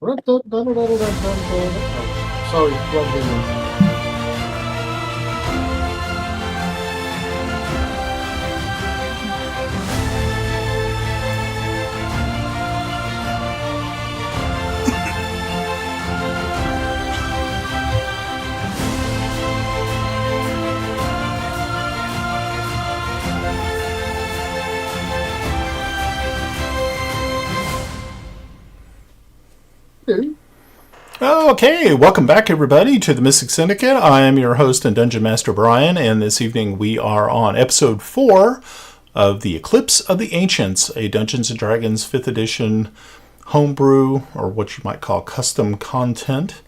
Sorry, wrong video. Okay, welcome back everybody to the Mystic Syndicate. I am your host and Dungeon Master Brian, and this evening we are on episode 4 of the Eclipse of the Ancients, a Dungeons & Dragons 5th edition homebrew, or what you might call custom content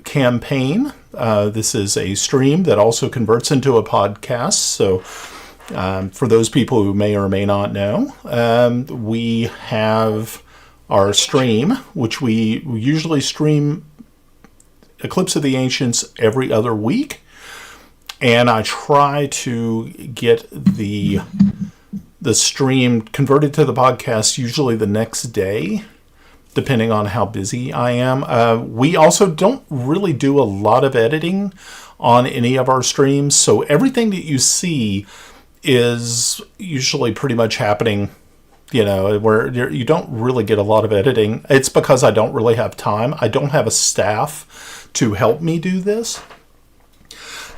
campaign. This is a stream that also converts into a podcast, so for those people who may or may not know, we have our stream, which we usually stream Eclipse of the Ancients every other week. And I try to get the stream converted to the podcast usually the next day, depending on how busy I am. We also don't really do a lot of editing on any of our streams, so everything that you see is usually pretty much happening, where you don't really get a lot of editing. It's because I don't really have time. I don't have a staff to help me do this.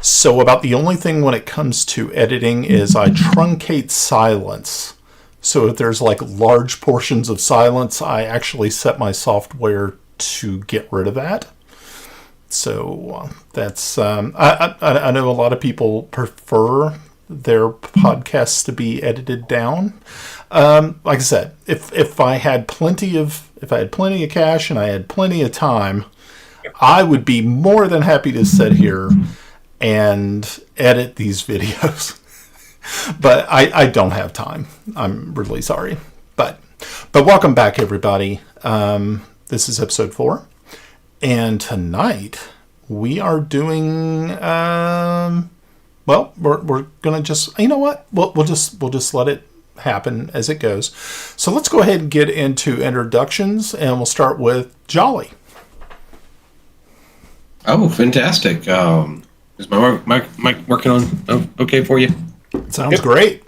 So about the only thing when it comes to editing is I truncate silence. So if there's like large portions of silence, I actually set my software to get rid of that. So that's, I know a lot of people prefer their podcasts to be edited down. Like I said, if I had plenty of cash and I had plenty of time, I would be more than happy to sit here and edit these videos. But I don't have time. I'm really sorry. But welcome back, everybody. This is episode 4, and tonight we are doing. Well, we're gonna just, you know what? We'll just let it happen as it goes. So let's go ahead and get into introductions, and we'll start with Jolly. Oh, fantastic! Is my mic working on okay for you? Sounds great.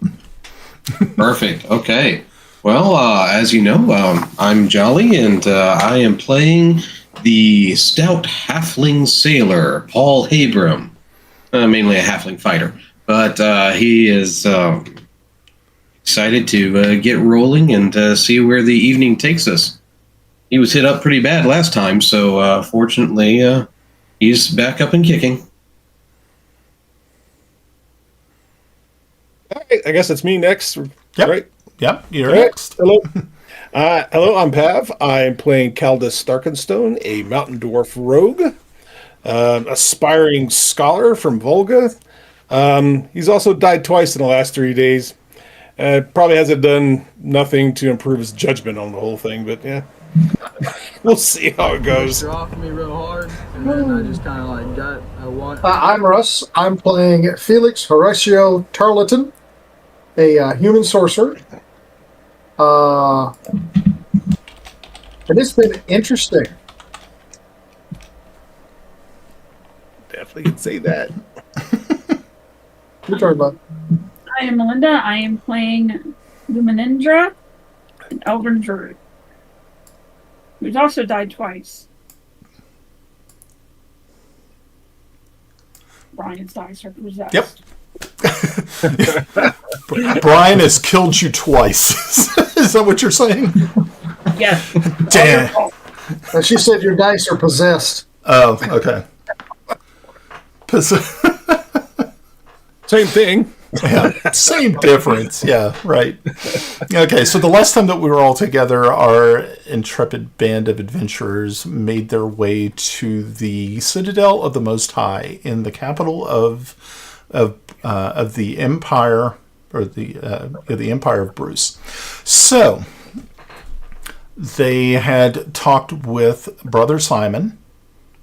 Perfect. Okay. Well, as you know, I'm Jolly, and I am playing the stout halfling sailor, Paul Habram. Mainly a halfling fighter, but he is excited to get rolling and see where the evening takes us. He was hit up pretty bad last time, so fortunately he's back up and kicking. All right, I guess it's me next, Yep. right? Yep, you're All right, next. hello. Hello, I'm Pav. I'm playing Caldus Starkenstone, a mountain dwarf rogue. Aspiring scholar from Volga. He's also died twice in the last 3 days. Probably hasn't done nothing to improve his judgment on the whole thing, but yeah. We'll see how it goes. Dropped me real hard, and then I just kind of like got a one. I'm Russ. I'm playing Felix Horatio Tarleton, a human sorcerer. And it's been interesting. Definitely can say that. You're talking about. I am Melinda. I am playing Luminindra, an elven druid, who's also died twice. Brian's dice are possessed. Yep. Brian has killed you twice. Is that what you're saying? Yes. Damn. She said your dice are possessed. Oh, okay. Same thing. Yeah, same difference. Yeah, right. Okay, so the last time that we were all together, our intrepid band of adventurers made their way to the Citadel of the Most High in the capital of the Empire, or the Empire of Bruce. So they had talked with Brother Simon,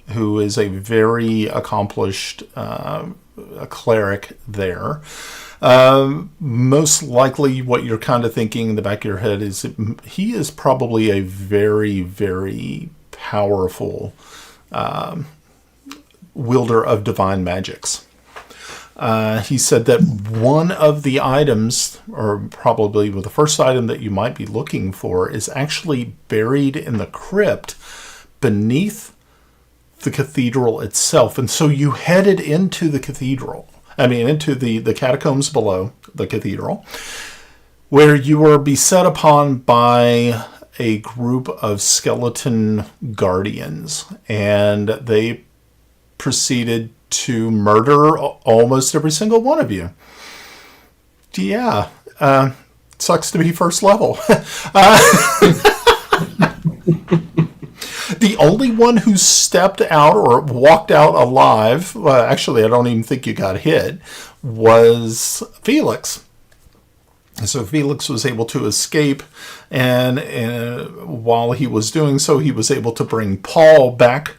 who is a very accomplished cleric there. Most likely what you're kind of thinking in the back of your head is he is probably a very, very powerful wielder of divine magics. He said that one of the items, or probably the first item that you might be looking for, is actually buried in the crypt beneath the cathedral itself. And so you headed into the cathedral, into the catacombs below the cathedral, where you were beset upon by a group of skeleton guardians, and they proceeded to murder almost every single one of you. Yeah, sucks to be first level. The only one who stepped out or walked out alive, actually I don't even think you got hit, was Felix. So Felix was able to escape, and while he was doing so, he was able to bring Paul back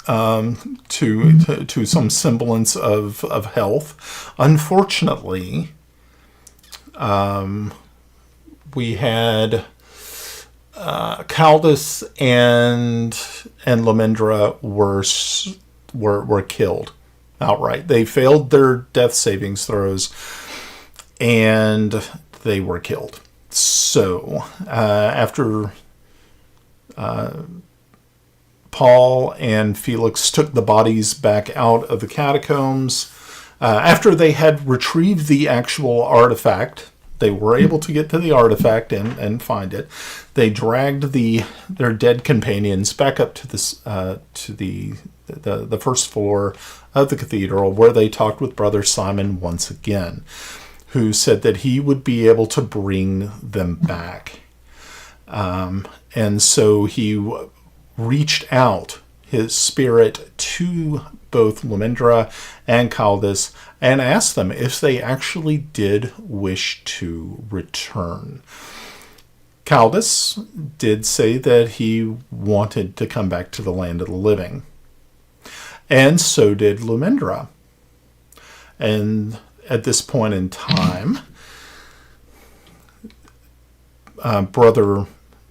to some semblance of health. Unfortunately, we had Caldus and Lamendra were killed outright. They failed their death savings throws, and they were killed. So after Paul and Felix took the bodies back out of the catacombs, after they had retrieved the actual artifact, they were able to get to the artifact and find it. They dragged their dead companions back up to the first floor of the cathedral, where they talked with Brother Simon once again, who said that he would be able to bring them back. And so he reached out his spirit to both Lamendra and Caldus and asked them if they actually did wish to return. Caldus did say that he wanted to come back to the land of the living. And so did Lamendra. And at this point in time, Brother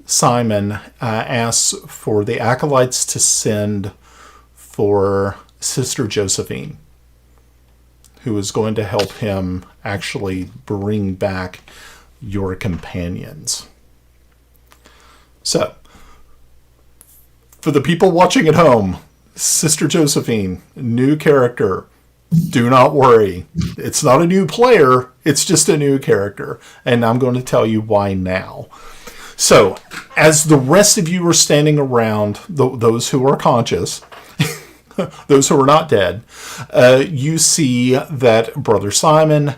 Simon asks for the acolytes to send for Sister Josephine, who is going to help him actually bring back your companions. So, for the people watching at home, Sister Josephine, new character. Do not worry. It's not a new player. It's just a new character. And I'm going to tell you why now. So, as the rest of you are standing around, those who are conscious, those who are not dead, you see that Brother Simon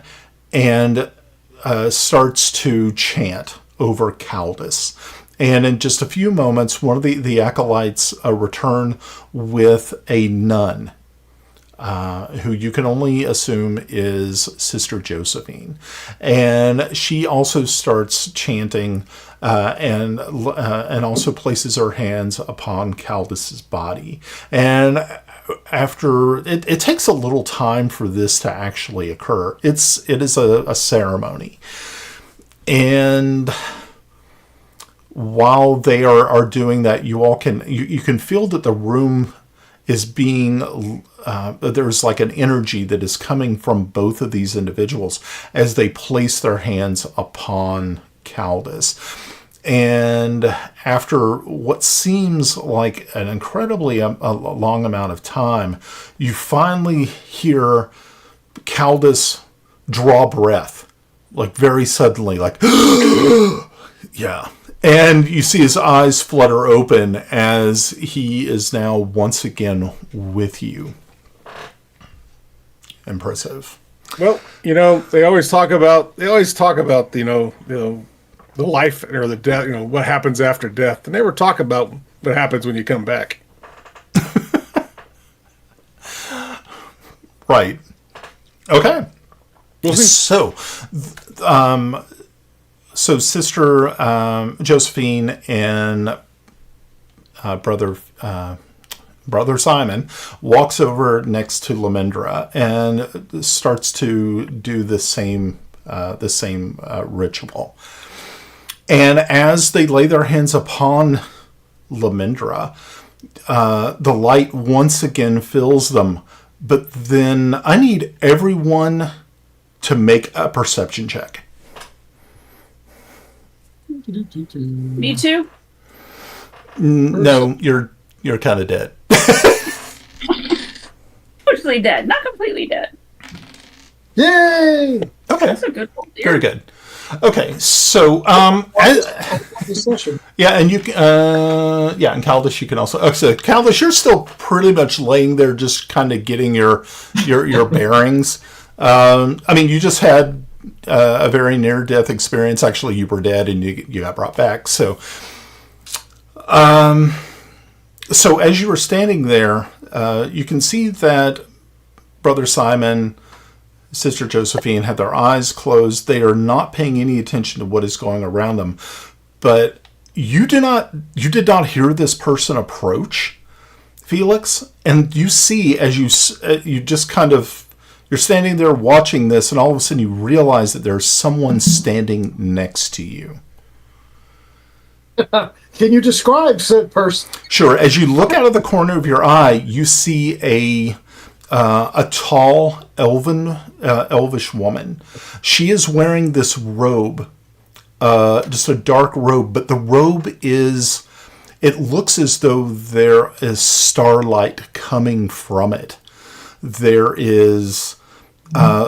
starts to chant over Caldus. And in just a few moments, one of the acolytes return with a nun, who you can only assume is Sister Josephine. And she also starts chanting and also places her hands upon Caldus's body. And after it takes a little time for this to actually occur. It is a ceremony. And while they are doing that, you can feel that the room is being there's like an energy that is coming from both of these individuals as they place their hands upon Caldus. And after what seems like an incredibly a long amount of time, you finally hear Caldus draw breath, like very suddenly, like yeah. And you see his eyes flutter open as he is now once again with you. Impressive. Well, they always talk about the life or the death, what happens after death. They never talk about what happens when you come back. Right. Okay. We'll see. So Sister Josephine and Brother Simon walks over next to Lamendra and starts to do the same ritual. And as they lay their hands upon Lamindra. The light once again fills them, but then I need everyone to make a perception check. Me too. No, you're kind of dead. Mostly dead, not completely dead. Yay! Okay, That's a good one. very good. Okay, so This session. yeah, and and Caldas, you can also. Okay, so Caldas, you're still pretty much laying there, just kind of getting your bearings. I mean, you just had a very near-death experience. Actually, you were dead, and you got brought back. So, so as you were standing there, you can see that Brother Simon, Sister Josephine had their eyes closed. They are not paying any attention to what is going around them. But you did not hear this person approach, Felix, and you see as you just kind of, you're standing there watching this, and all of a sudden you realize that there's someone standing next to you. Can you describe said person? Sure. As you look out of the corner of your eye, you see a tall elvish woman. She is wearing this robe, just a dark robe, but the robe it looks as though there is starlight coming from it. There is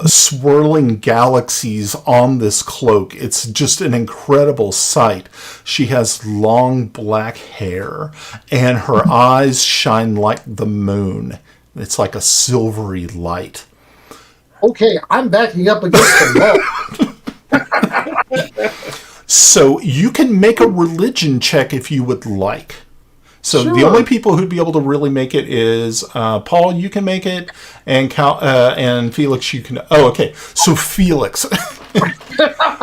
swirling galaxies on this cloak. It's just an incredible sight. She has long black hair, and her eyes shine like the moon. It's like a silvery light. Okay, I'm backing up against the wall. So you can make a religion check if you would like. So Sure. the only people who'd be able to really make it is Paul. You can make it, and and Felix. You can. Oh, okay. So Felix.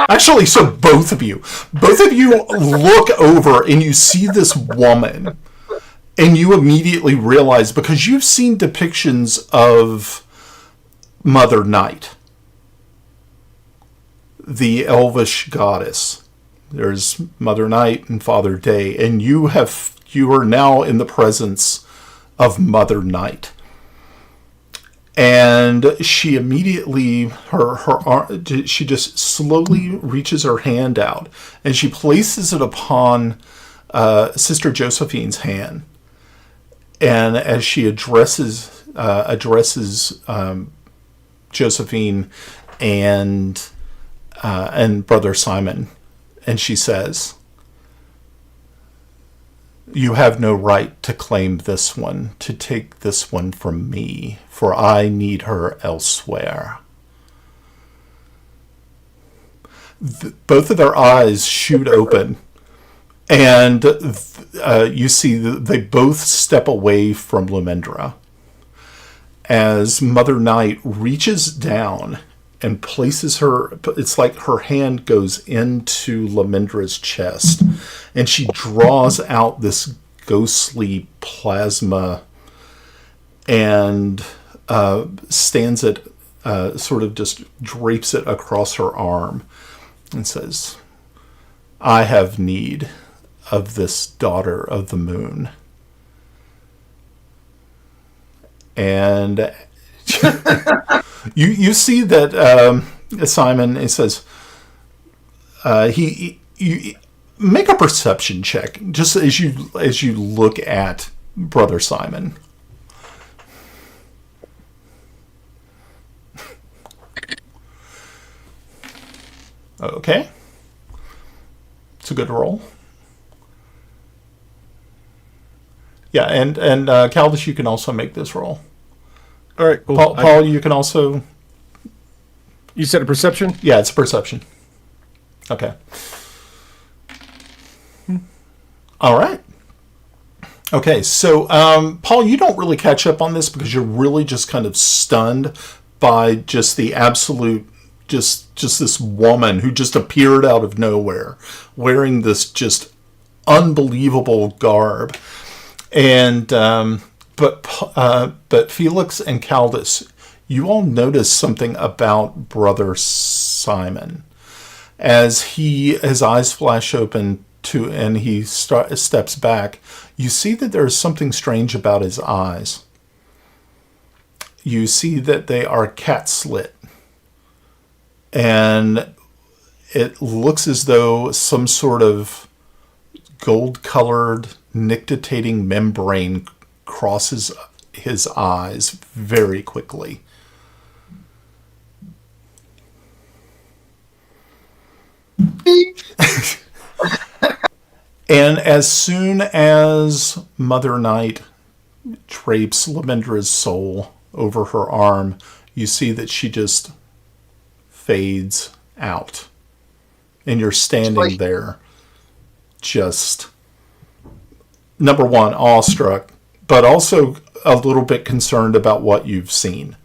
Actually, so both of you look over and you see this woman, and you immediately realize, because you've seen depictions of Mother Night, the elvish goddess. There's Mother Night and Father Day, and you are now in the presence of Mother Night. And she immediately, she just slowly reaches her hand out, and she places it upon Sister Josephine's hand. And as she addresses Josephine and Brother Simon, and she says, "You have no right to claim this one, to take this one from me, for I need her elsewhere." Both of their eyes shoot open, and you see they both step away from Lamindra as Mother Night reaches down and places her, it's like her hand goes into Lamindra's chest, and she draws out this ghostly plasma and stands it, sort of just drapes it across her arm and says, "I have need of this daughter of the moon." And you see that Simon, it says, you make a perception check just as you look at Brother Simon. Okay, it's a good roll. Yeah, and Caldas, you can also make this roll. All right, cool. Paul, you can also. You said a perception? Yeah, it's a perception. Okay. All right. Okay, so Paul, you don't really catch up on this because you're really just kind of stunned by just the absolute, just this woman who just appeared out of nowhere, wearing this just unbelievable garb, and but Felix and Caldas, you all notice something about Brother Simon as his eyes flash open and he steps back, you see that there's something strange about his eyes. You see that they are cat slit. And it looks as though some sort of gold-colored nictitating membrane crosses his eyes very quickly. And as soon as Mother Night drapes Lamindra's soul over her arm, you see that she just fades out. And you're standing there, just, number one, awestruck, but also a little bit concerned about what you've seen.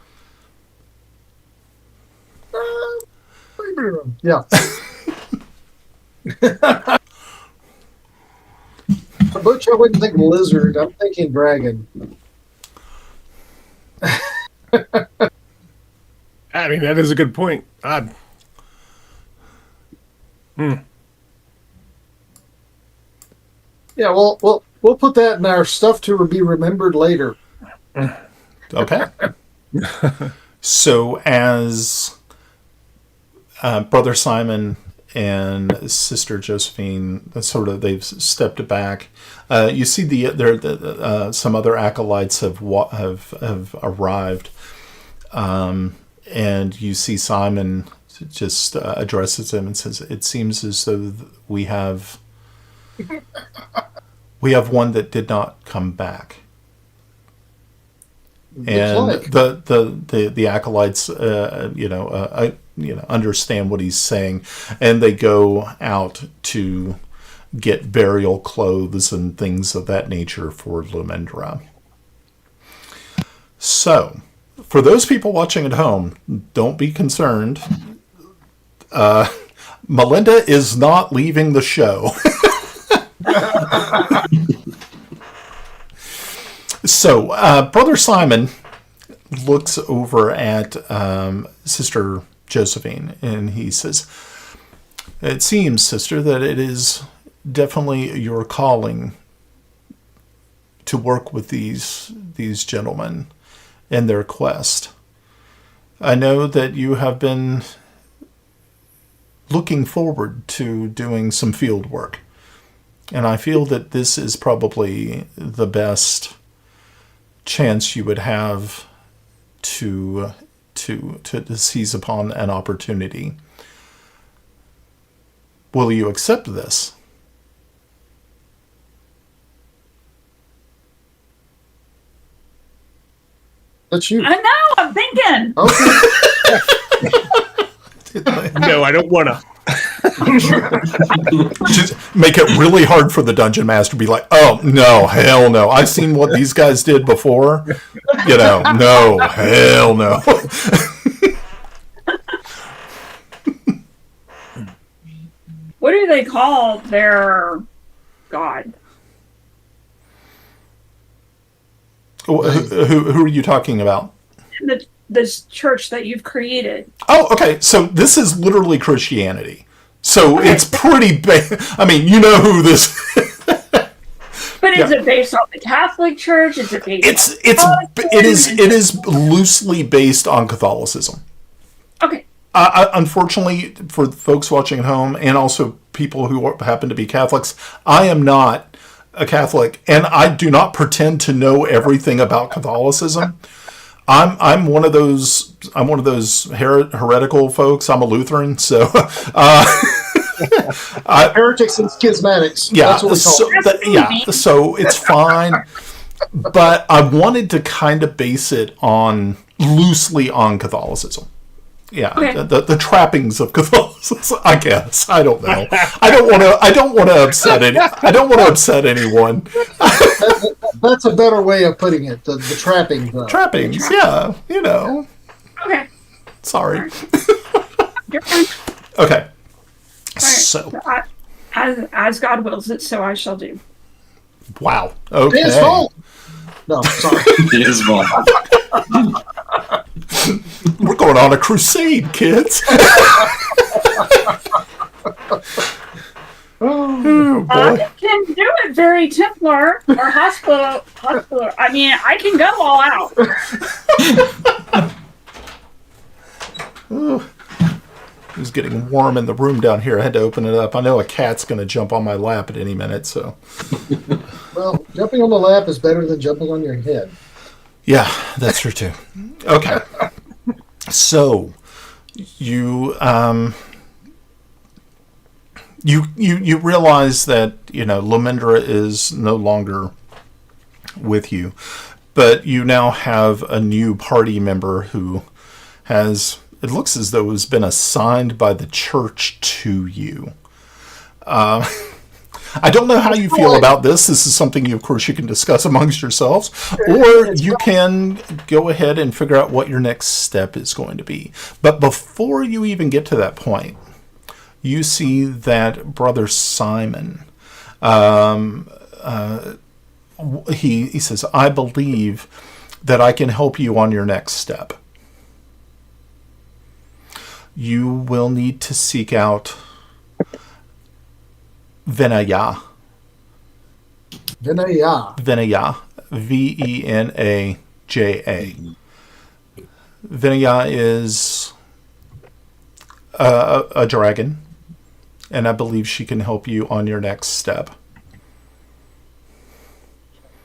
Yeah. Butch, I wouldn't think lizard. I'm thinking dragon. I mean, that is a good point. Yeah, we'll put that in our stuff to be remembered later. Okay. So as Brother Simon and Sister Josephine, they've stepped back. You see some other acolytes have arrived, and you see Simon just addresses him and says, "It seems as though we have one that did not come back." And the acolytes, understand what he's saying, and they go out to get burial clothes and things of that nature for Lumendra. So, for those people watching at home, don't be concerned. Melinda is not leaving the show. So, Brother Simon looks over at Sister Josephine, and he says, "It seems, Sister, that it is definitely your calling to work with these gentlemen in their quest. I know that you have been looking forward to doing some field work, and I feel that this is probably the best chance you would have to seize upon an opportunity. Will you accept this?" That's you. I know, I'm thinking. Okay. No, I don't want to. Just make it really hard for the dungeon master to be like, "Oh, no, hell no. I've seen what these guys did before. No, hell no." What do they call their god? Who are you talking about? This church that you've created. Oh, okay. So this is literally Christianity. So it's pretty I mean, you know who this But is it based on the Catholic Church? Is it based it is loosely based on Catholicism. Okay. Unfortunately, for folks watching at home and also people who happen to be Catholics, I am not a Catholic, and I do not pretend to know everything about Catholicism. I'm one of those heretical folks. I'm a Lutheran, so heretics and schismatics. Yeah, That's what we call it. So it's fine. But I wanted to kind of base it loosely on Catholicism. Yeah, okay. the trappings of Catholicism, I guess. I don't know. I don't want to upset anyone. That's a better way of putting it. The trappings. Trappings, yeah. Okay. Sorry. Right. You're fine. Okay. Right. So, as God wills it, so I shall do. wow. Okay. His fault. No, sorry. His fault. We're going on a crusade, kids. Oh, I boy. can do it very Templar or hospital. I mean, I can go all out. It was getting warm in the room down here. I had to open it up. I know a cat's going to jump on my lap at any minute, so. Well, jumping on the lap is better than jumping on your head. Yeah, that's true too. Okay. So, you you realize that, Lomendra is no longer with you, but you now have a new party member who has, it looks as though has been assigned by the church to you. I don't know how you feel about this. This is something you, of course, you can discuss amongst yourselves, or you can go ahead and figure out what your next step is going to be. But before you even get to that point, you see that Brother Simon, he says, I believe that I can help you on your next step. You will need to seek out Venaya. Venaya. Venaja. Venaya is a dragon, and I believe she can help you on your next step.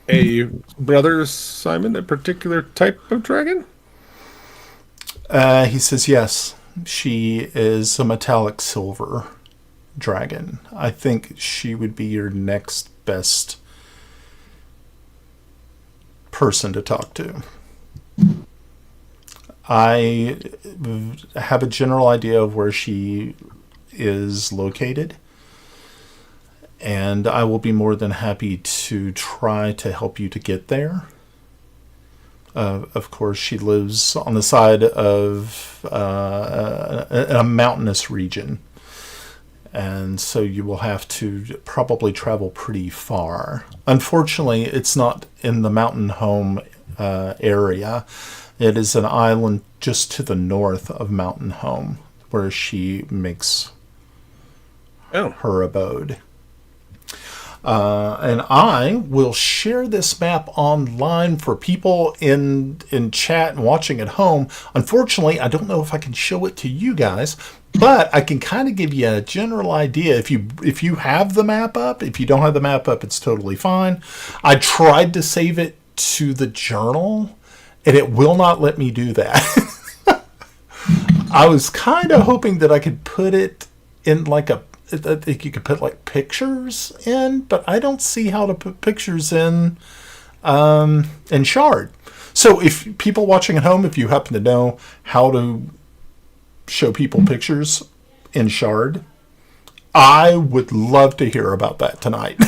A Brother Simon, a particular type of dragon? He says yes. She is a metallic silver dragon. I think she would be your next best person to talk to. I have a general idea of where she is located, and I will be more than happy to try to help you to get there. Of course, she lives on the side of a mountainous region, and so you will have to probably travel pretty far. Unfortunately, it's not in the mountain home area. It is an island just to the north of Mountain Home, where she makes her abode. And I will share this map online for people in chat and watching at home. Unfortunately, I don't know if I can show it to you guys, but I can kind of give you a general idea. If you have the map up, if you don't have the map up, it's totally fine. I tried to save it to the journal, and it will not let me do that. I was kind of hoping that I could put it in like I think you could put like pictures in, but I don't see how to put pictures in Shard. So if people watching at home, if you happen to know how to show people pictures in Shard, I would love to hear about that tonight.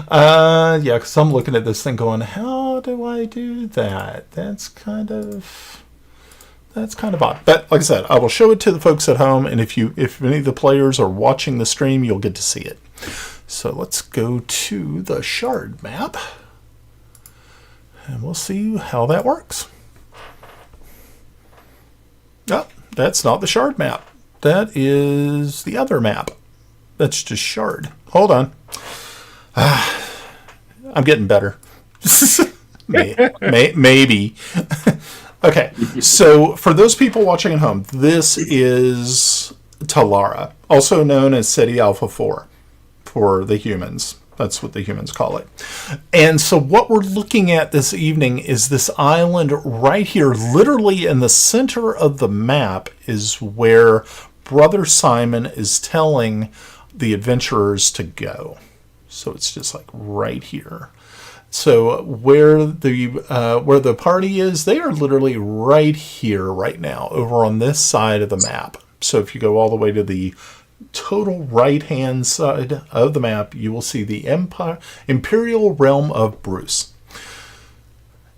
Yeah, because I'm looking at this thing going, how do I do that? That's kind of odd. But like I said, I will show it to the folks at home, and if any of the players are watching the stream, you'll get to see it. So let's go to the Shard map, and we'll see how that works. Oh, that's not the Shard map. That is the other map. That's just Shard. Hold on. I'm getting better. Maybe. Okay, so for those people watching at home, this is Talara, also known as Ceti Alpha 4 for the humans. That's what the humans call it. And so what we're looking at this evening is this island right here, literally in the center of the map is where Brother Simon is telling the adventurers to go. So it's just like right here. So where the party is, they are literally right here, right now, over on this side of the map. So if you go all the way to the total right-hand side of the map, you will see the Imperial Realm of Bruce.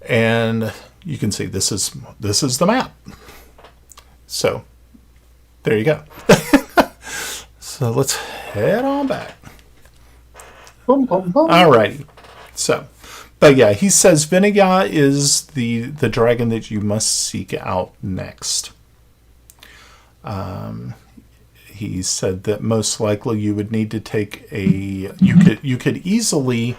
And you can see this is the map. So there you go. So let's head on back. Alrighty. So, but yeah, he says Venaya is the dragon that you must seek out next. he said that most likely you would need to take you could easily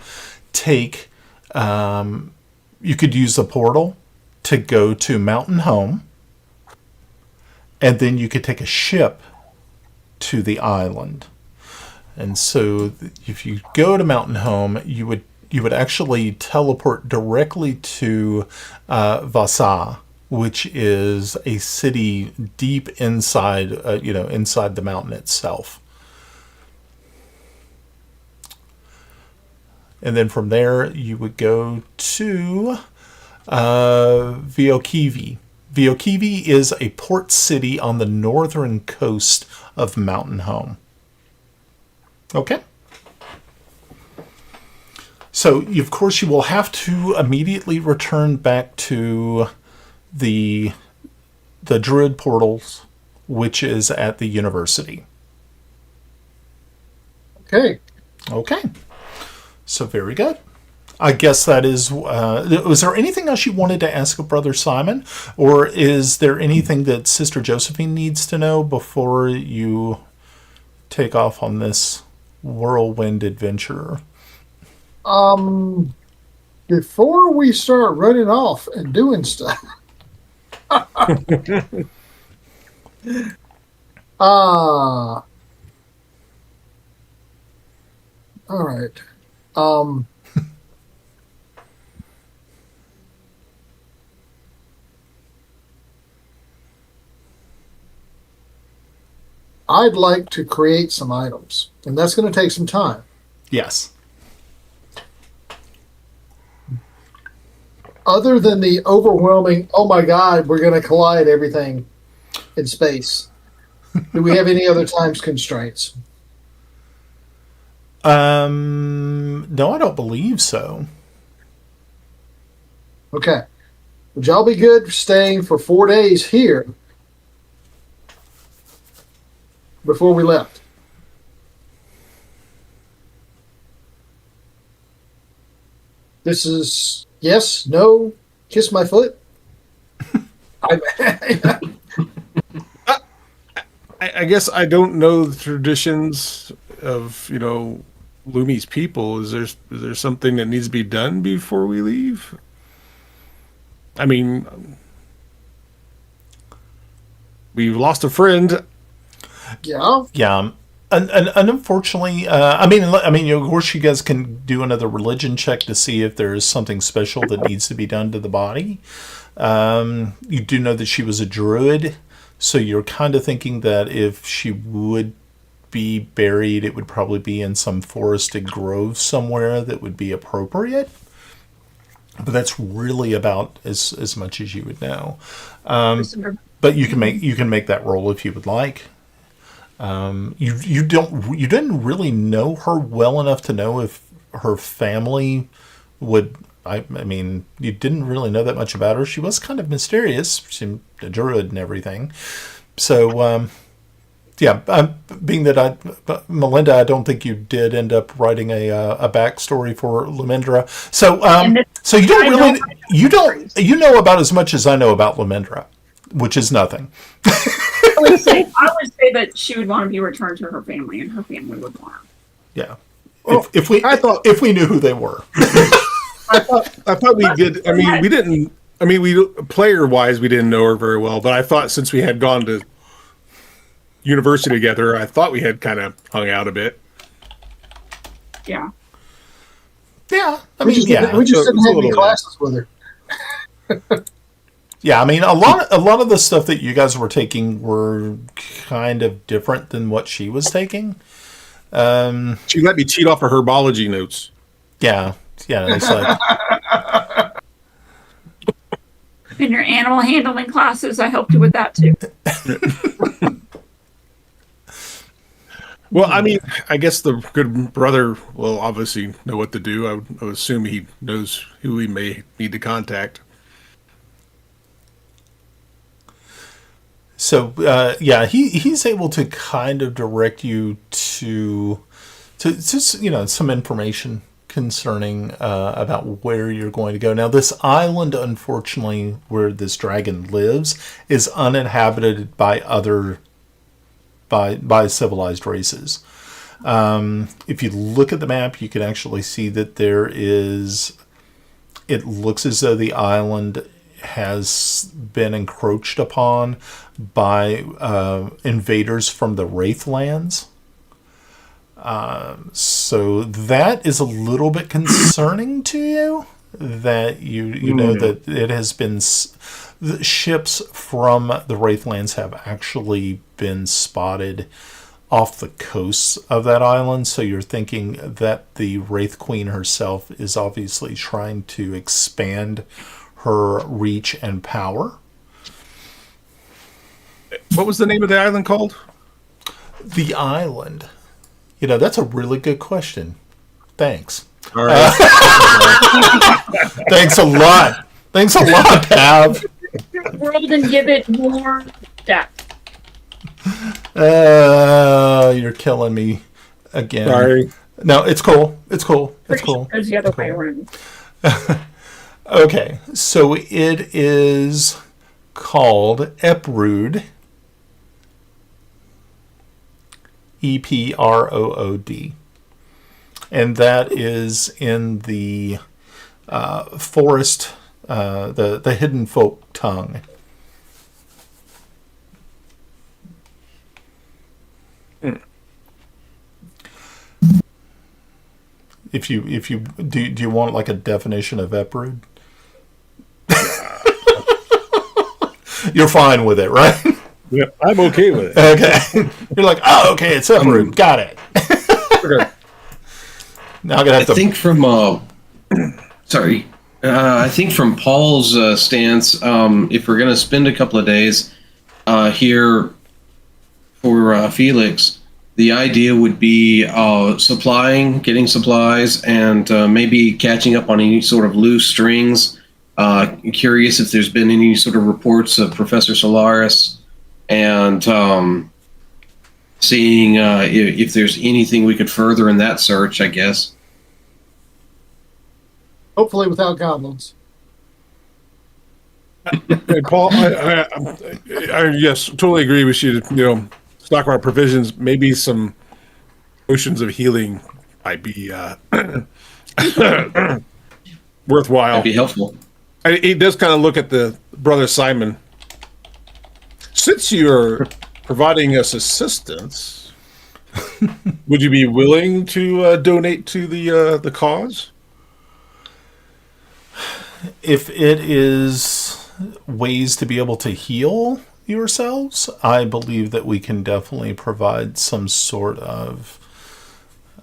take you could use a portal to go to Mountain Home, and then you could take a ship to the island. And so if you go to Mountain Home, you would actually teleport directly to Vasa, which is a city deep inside, inside the mountain itself. And then from there, you would go to Viokivi. Viokivi is a port city on the northern coast of Mountain Home. Okay. So, of course, you will have to immediately return back to the Druid portals, which is at the university. Okay. Okay. So, very good. I guess that is... was there anything else you wanted to ask of Brother Simon? Or is there anything that Sister Josephine needs to know before you take off on this whirlwind adventure? Before we start running off and doing stuff. All right. I'd like to create some items, and that's going to take some time. Yes. Other than the overwhelming, oh my God, we're going to collide everything in space. Do we have any other times constraints? No, I don't believe so. Okay. Would y'all be good staying for 4 days here before we left? This is yes, no, kiss my foot. I guess I don't know the traditions of, Lumi's people. Is there something that needs to be done before we leave? I mean, we've lost a friend. Yeah. Yeah. And unfortunately, of course, you guys can do another religion check to see if there is something special that needs to be done to the body. You do know that she was a druid, so you're kind of thinking that if she would be buried, it would probably be in some forested grove somewhere that would be appropriate. But that's really about as much as you would know. But you can make that roll if you would like. You didn't really know her well enough to know if her family would. I mean, you didn't really know that much about her. She was kind of mysterious, she seemed a druid and everything. So, being that Melinda, I don't think you did end up writing a backstory for Lumendra. So, so you know about as much as I know about Lumendra, which is nothing. I would say that she would want to be returned to her family, and her family would want her. Yeah. Well, if we knew who they were. I thought we did. I mean, we didn't. I mean, player wise, we didn't know her very well. But I thought since we had gone to university together, I thought we had kind of hung out a bit. Yeah. Yeah. We just didn't have any classes with her. Yeah, I mean, a lot of the stuff that you guys were taking were kind of different than what she was taking. She let me cheat off her herbology notes. Yeah, it's like. In your animal handling classes, I helped you with that too. Well, I mean, I guess the good brother will obviously know what to do. I would assume he knows who he may need to contact. So, he's able to kind of direct you to some information concerning about where you're going to go. Now, this island, unfortunately, where this dragon lives, is uninhabited by other by civilized races. If you look at the map, you can actually see that it looks as though the island has been encroached upon by invaders from the Wraithlands. So that is a little bit concerning to you, that you know that it has been the ships from the Wraithlands have actually been spotted off the coasts of that island. So you're thinking that the Wraith Queen herself is obviously trying to expand her reach and power. What was the name of the island called? The island. That's a really good question. Thanks. All right. Thanks a lot. Thanks a lot, Pav. World and give it more depth. You're killing me again. Sorry. No, it's cool. It's cool. It's cool. It's the other way around. Okay, so it is called Eprood. Eprood. And that is in the forest, the hidden folk tongue. If you do you want like a definition of Eprood? You're fine with it, right? Yeah, I'm okay with it. Okay. You're like, oh, okay, it's Eprood. Got it. Okay. Now I'm gonna have to. I think from I think from Paul's stance, if we're gonna spend a couple of days here for Felix, the idea would be getting supplies, and maybe catching up on any sort of loose strings. Curious if there's been any sort of reports of Professor Solaris, and seeing if there's anything we could further in that search, I guess. Hopefully without goblins. Hey, Paul, I yes, totally agree with you. Stock our provisions, maybe some potions of healing might be worthwhile. That'd be helpful. He does kind of look at the brother Simon. Since you're providing us assistance, would you be willing to donate to the cause? If it is ways to be able to heal yourselves, I believe that we can definitely provide some sort of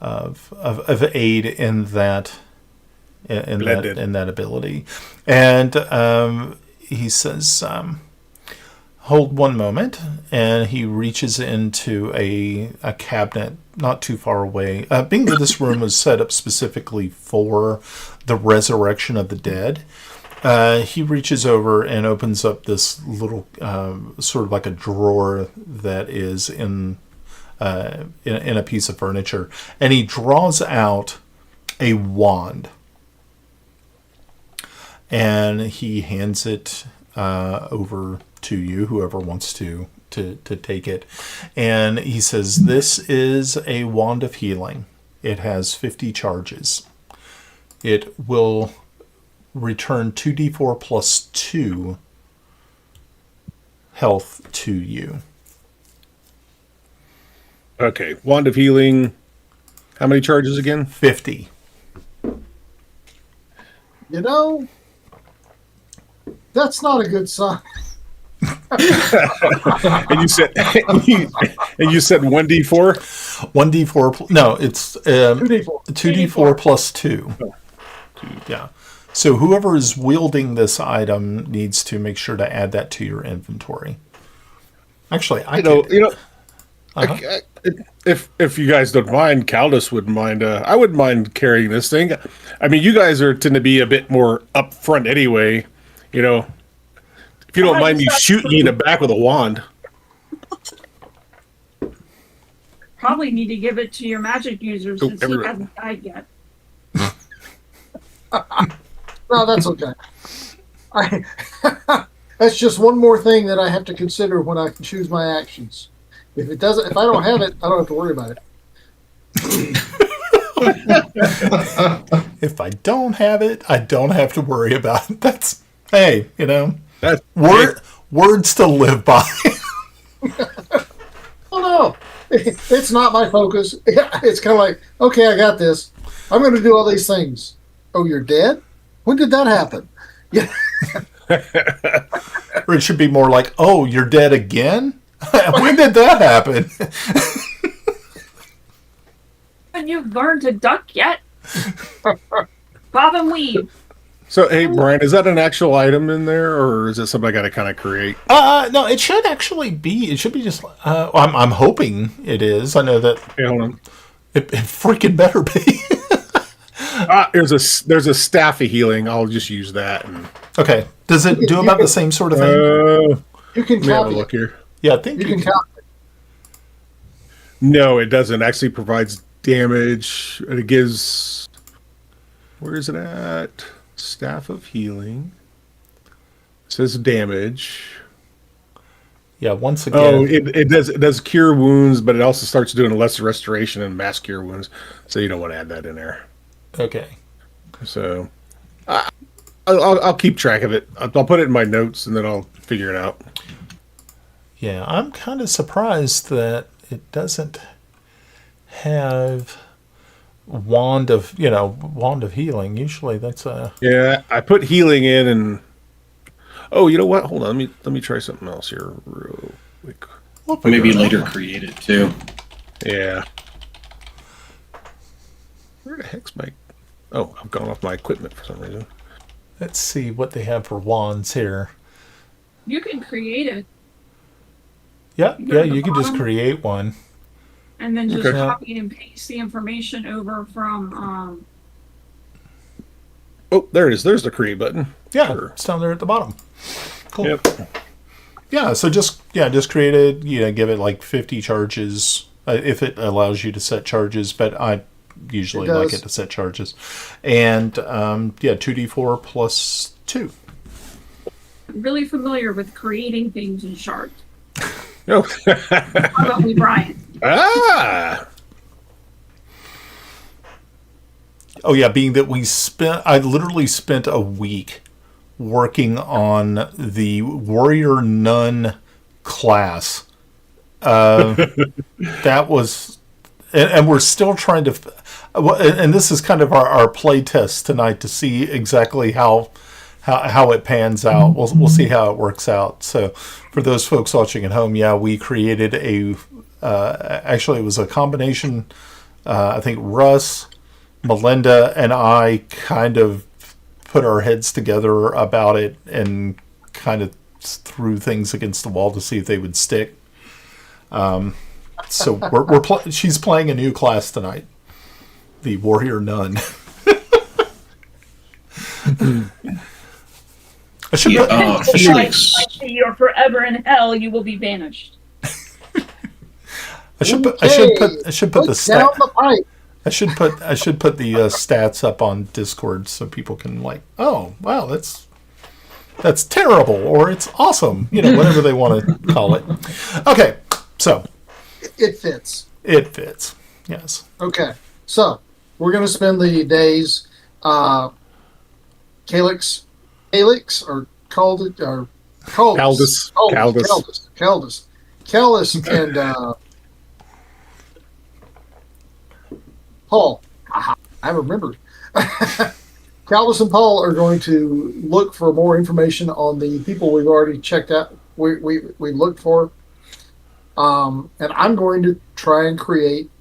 aid in that ability. And he says, hold one moment, and he reaches into a cabinet not too far away. Being that this room was set up specifically for the resurrection of the dead, he reaches over and opens up this little sort of like a drawer that is in a piece of furniture, and he draws out a wand, and he hands it over to you, whoever wants to take it. And he says, this is a wand of healing. It has 50 charges. It will return 2d4 plus 2 health to you. Okay, wand of healing. How many charges again? 50. That's not a good sign. And you said 1d4? 1d4. No, it's 2d4. 2d4 plus 2. Yeah. So whoever is wielding this item needs to make sure to add that to your inventory. Actually, if you guys don't mind, Caldus wouldn't mind. I wouldn't mind carrying this thing. I mean, you guys tend to be a bit more upfront anyway. If you don't mind me shooting you in the back with a wand. Probably need to give it to your magic user since he hasn't died yet. No, that's okay. That's just one more thing that I have to consider when I choose my actions. If it doesn't, if I don't have it, I don't have to worry about it. If I don't have it, I don't have to worry about it. That's, hey, That's words to live by. Oh no, it's not my focus. It's kind of like, okay, I got this. I'm going to do all these things. Oh, you're dead? When did that happen? Yeah. Or it should be more like, oh, you're dead again? When did that happen? Have you learned to duck yet? Bob and weave. So, hey, Brian, is that an actual item in there, or is it something I got to kind of create? No, it should actually be. It should be just. I'm hoping it is. I know that Hey, hold on. it freaking better be. There's a staff of healing. I'll just use that. And, Okay. Does it do about the same sort of thing? You can let me have a copy look it. here. Yeah, I think You can copy it. No, it doesn't. It actually provides damage. And it gives. Where is it at? Staff of healing. It says damage. Yeah, once Oh, again. it does cure wounds, but it also starts doing lesser restoration and mass cure wounds. So you don't want to add that in there. Okay. So I'll keep track of it. I'll put it in my notes and then I'll figure it out. Yeah, I'm kind of surprised that it doesn't have wand of healing. Usually that's a. Yeah, I put healing in and oh, you know what? Hold on. Let me try something else here real quick. Maybe later create it too. Yeah. Where the heck's my? Oh, I've gone off my equipment for some reason. Let's see what they have for wands here. You can create it Yeah, You go to the you can just bottom. create one. and then just Okay. copy and paste the information over from Oh, there it is. There's the create button. Yeah, Sure. it's down there at the bottom. Cool. Yep. Yeah, so just create it. Give it like 50 charges if it allows you to set charges. But I usually It like does. it to set charges, and 2d4 plus 2. really familiar with creating things in shards. Oh. How about we, Brian? Ah. Oh yeah, being that I literally spent a week working on the warrior nun class. That was, and we're still trying to, and this is kind of our play test tonight to see exactly how it pans out. We'll see how it works out. So for those folks watching at home, yeah, we created actually it was a combination. I think Russ, Melinda, and I kind of put our heads together about it and kind of threw things against the wall to see if they would stick. So she's playing a new class tonight, the Warrior Nun. I should put, Felix. You're forever in hell. You will be banished. I should put the Down stat. the pipe. I should put the stats up on Discord so people can oh wow, that's terrible or it's awesome, whatever they want to call it. Okay, so It fits. it fits. Yes. Okay, so we're going to spend the days, Calix, or Caldus, or Caldus. Caldus, and Paul. Aha, I remembered. Caldus and Paul are going to look for more information on the people we've already checked out. We looked for, and I'm going to try and create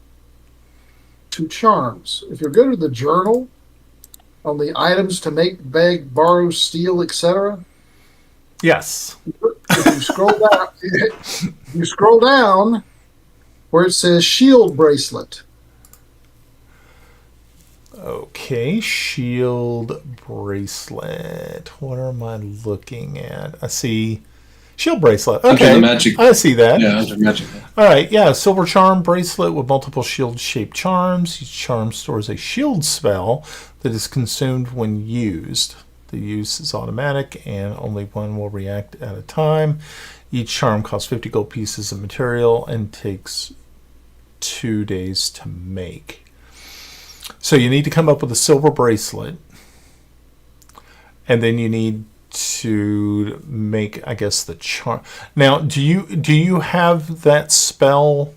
2 charms. If you go to the journal on the items to make, beg, borrow, steal, etc. Yes. If you scroll down where it says shield bracelet. Okay, shield bracelet. What am I looking at? I see shield bracelet. Under Okay, the magic. I see that. Yeah, under magic. All right, yeah, silver charm bracelet with multiple shield-shaped charms. Each charm stores a shield spell that is consumed when used. The use is automatic, and only one will react at a time. Each charm costs 50 gold pieces of material and takes 2 days to make. So you need to come up with a silver bracelet, and then you need to make, I guess, the charm. Now, do you have that spell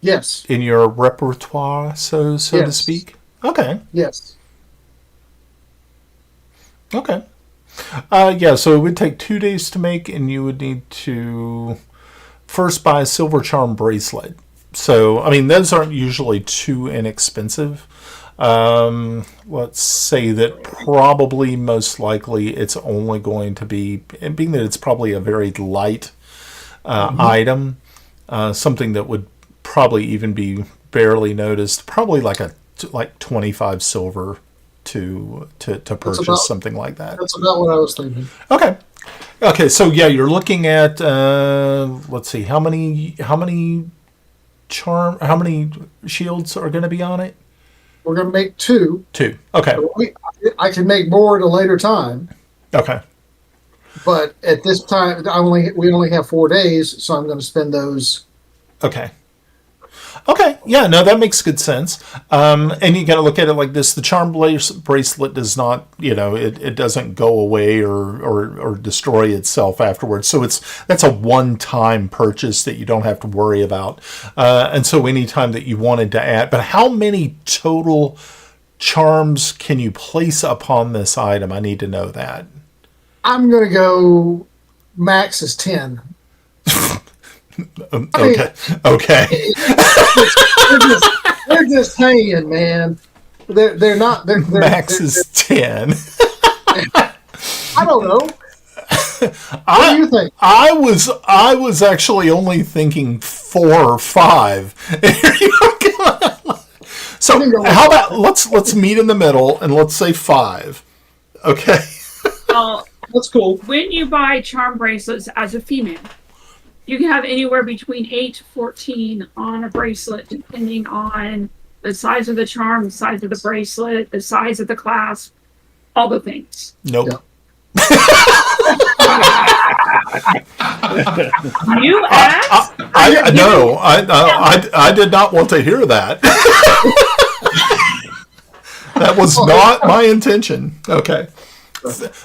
Yes. in your repertoire, so to Yes. speak? Okay. Yes. Okay. Yeah, so it would take 2 days to make, and you would need to first buy a silver charm bracelet. So, I mean, those aren't usually too inexpensive. Let's say that probably most likely it's only going to be, and being that it's probably a very light item, something that would probably even be barely noticed, probably like 25 silver to purchase something like that. That's about what I was thinking. Okay, so yeah, you're looking at let's see, how many shields are going to be on it? We're going to make 2. 2. Okay. I can make more at a later time, Okay. but at this time, we only have 4 days, so I'm going to spend those. Okay. Yeah, no, that makes good sense. And you got to look at it like this: the charm bracelet does not, it doesn't go away or destroy itself afterwards. So that's a one-time purchase that you don't have to worry about. And so anytime that you wanted to add, but how many total charms can you place upon this item? I need to know that. I'm going to go max is 10. Okay. They're just saying, man. They're not. They're Max is 10. I don't know. What do you think? I was actually only thinking 4 or 5. So how about let's meet in the middle and let's say 5. Okay. That's cool. When you buy charm bracelets as a female, you can have anywhere between 8 to 14 on a bracelet, depending on the size of the charm, the size of the bracelet, the size of the clasp, all the things. Nope. Yeah. You asked? I did not want to hear that. That was not my intention. Okay.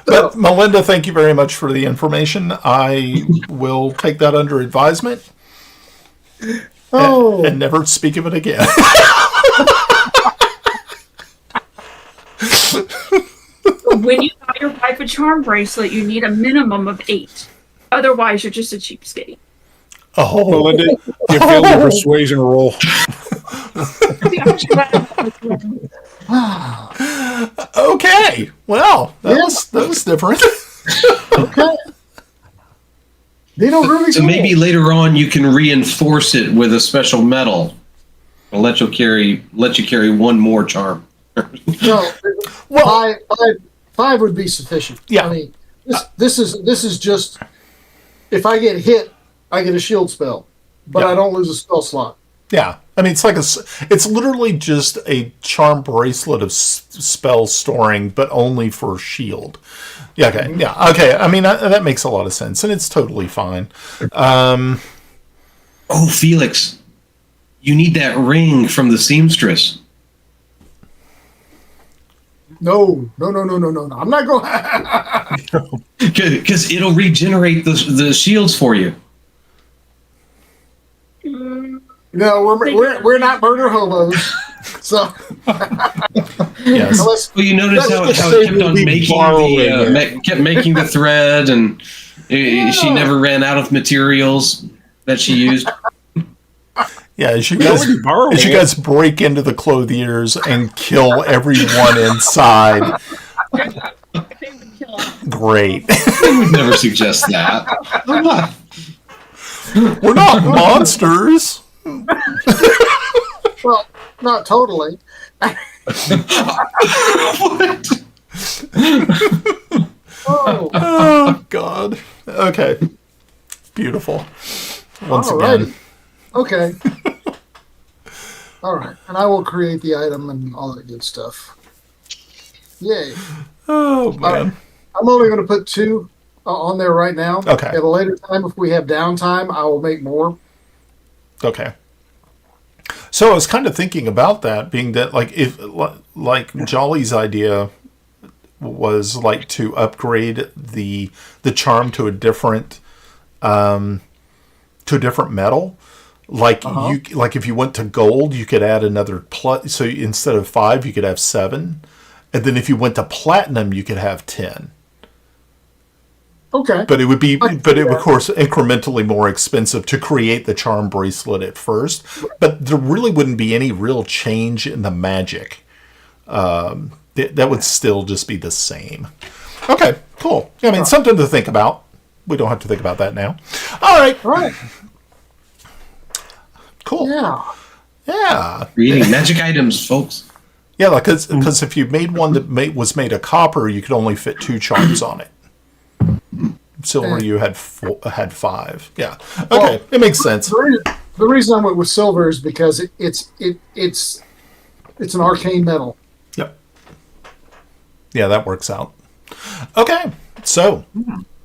But Melinda, thank you very much for the information. I will take that under advisement and never speak of it again. When you buy your wife a charm bracelet, you need a minimum of 8. Otherwise, you're just a cheapskate. Oh, Melinda, you failed your persuasion roll. okay. Well, that was different. Okay. Really So cool. maybe later on you can reinforce it with a special medal. I'll let you carry one more charm. No, five would be sufficient. Yeah. I mean, this is just if I get hit, I get a shield spell, but Yeah. I don't lose a spell slot. Yeah, I mean it's literally just a charm bracelet of spell storing, but only for shield. Yeah, okay, yeah, okay. I mean that makes a lot of sense, and it's totally fine. Oh, Felix, you need that ring from the seamstress. No. I'm not going. Because it'll regenerate the shields for you. No, we're not murder hobos. So Yes. unless, Well, you notice how it kept on kept making the thread, and she never ran out of materials that she used. Yeah, as you guys break into the clothiers and kill everyone inside. Great. I would never suggest that. We're not monsters. well, not totally. What? Oh God. Okay. Beautiful. Once again. Okay. All right, and I will create the item and all that good stuff. Yay! Oh man. I'm only going to put 2 on there right now. Okay. At a later time, if we have downtime, I will make more. Okay. So I was kind of thinking about that, being that like Jolly's idea was like to upgrade the charm to a different metal. Like like if you went to gold, you could add another plus. So instead of 5, you could have 7, and then if you went to platinum, you could have 10. Okay. But it would be, but it would, of course, incrementally more expensive to create the charm bracelet at first. But there really wouldn't be any real change in the magic. That would still just be the same. Okay, cool. I mean, something to think about. We don't have to think about that now. All right. Right. Cool. Yeah. Creating magic items, folks. Yeah, because if you made one that was made of copper, you could only fit 2 charms on it. Silver, you had 5. Yeah. Okay, Well, it makes sense. The reason I went with silver is because it's an arcane metal. Yep. Yeah, that works out. Okay, so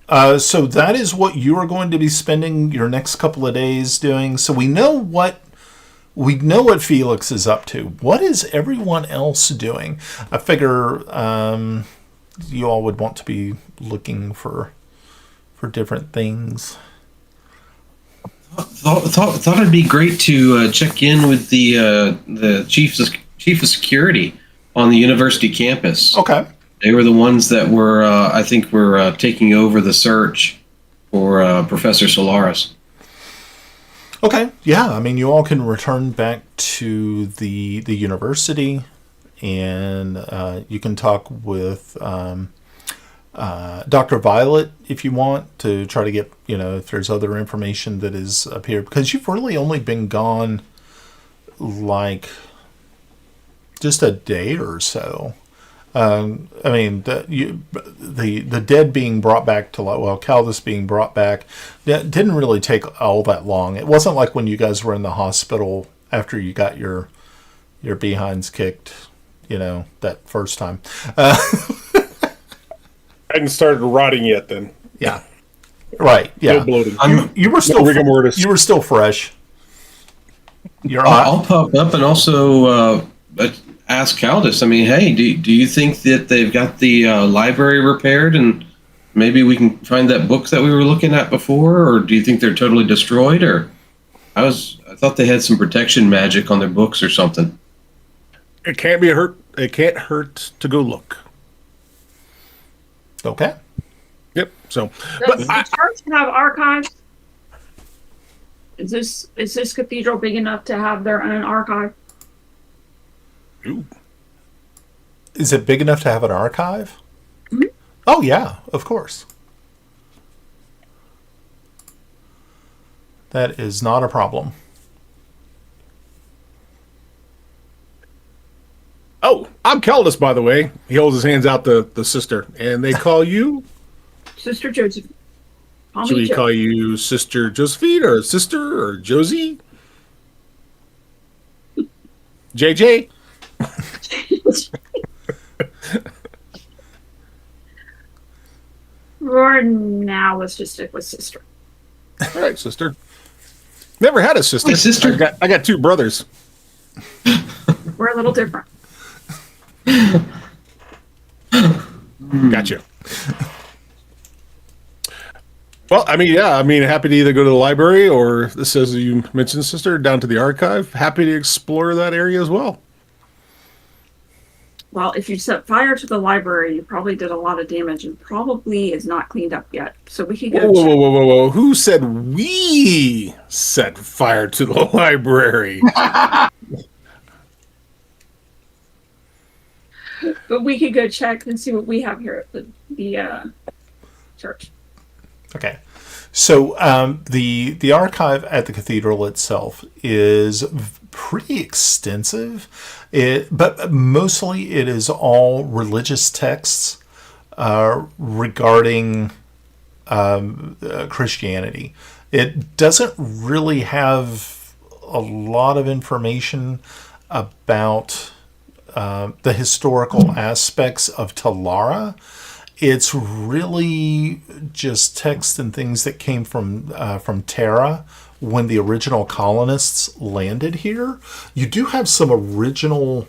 that is what you are going to be spending your next couple of days doing. So we know what Felix is up to. What is everyone else doing? I figure you all would want to be looking for different things. Thought it'd be great to check in with the chief of security on the university campus. Okay. They were the ones that were, I think, were taking over the search for Professor Solaris. Okay. Yeah. I mean, you all can return back to the university, and you can talk with Dr. Violet if you want to try to get, if there's other information that is up here, because you've really only been gone like just a day or so. I mean, the dead being brought back to life, Caldus being brought back, that didn't really take all that long. It wasn't like when you guys were in the hospital after you got your behinds kicked, that first time. I hadn't started rotting yet then. Yeah. Right. Yeah. No bloating. You were still rigor mortis. You were still fresh. I'll pop up and also ask Caldus. I mean, hey, do you think that they've got the library repaired, and maybe we can find that book that we were looking at before, or do you think they're totally destroyed? Or I thought they had some protection magic on their books or something. It can't hurt to go look. Okay. Yep. So, Does the church have archives? Is this cathedral big enough to have their own archive? Ooh. Is it big enough to have an archive? Mm-hmm. Oh yeah, of course. That is not a problem. Oh, I'm Caldus, by the way. He holds his hands out to the sister, and they call you. Sister Joseph. Should we call you Sister Josephine or Sister or Josie? JJ? For now, let's just stick with sister. All right, sister. Never had a sister. My sister? I got 2 brothers. We're a little different. Gotcha. Well, happy to either go to the library or, this as you mentioned, sister, down to the archive. Happy to explore that area as well. Well, if you set fire to the library, you probably did a lot of damage and probably is not cleaned up yet. So we could go. Whoa. Who said we set fire to the library? But we could go check and see what we have here at the church. Okay. So the archive at the cathedral itself is pretty extensive, but mostly it is all religious texts regarding Christianity. It doesn't really have a lot of information about the historical aspects of Talara. it's really just text and things that came from Terra when the original colonists landed here. You do have some original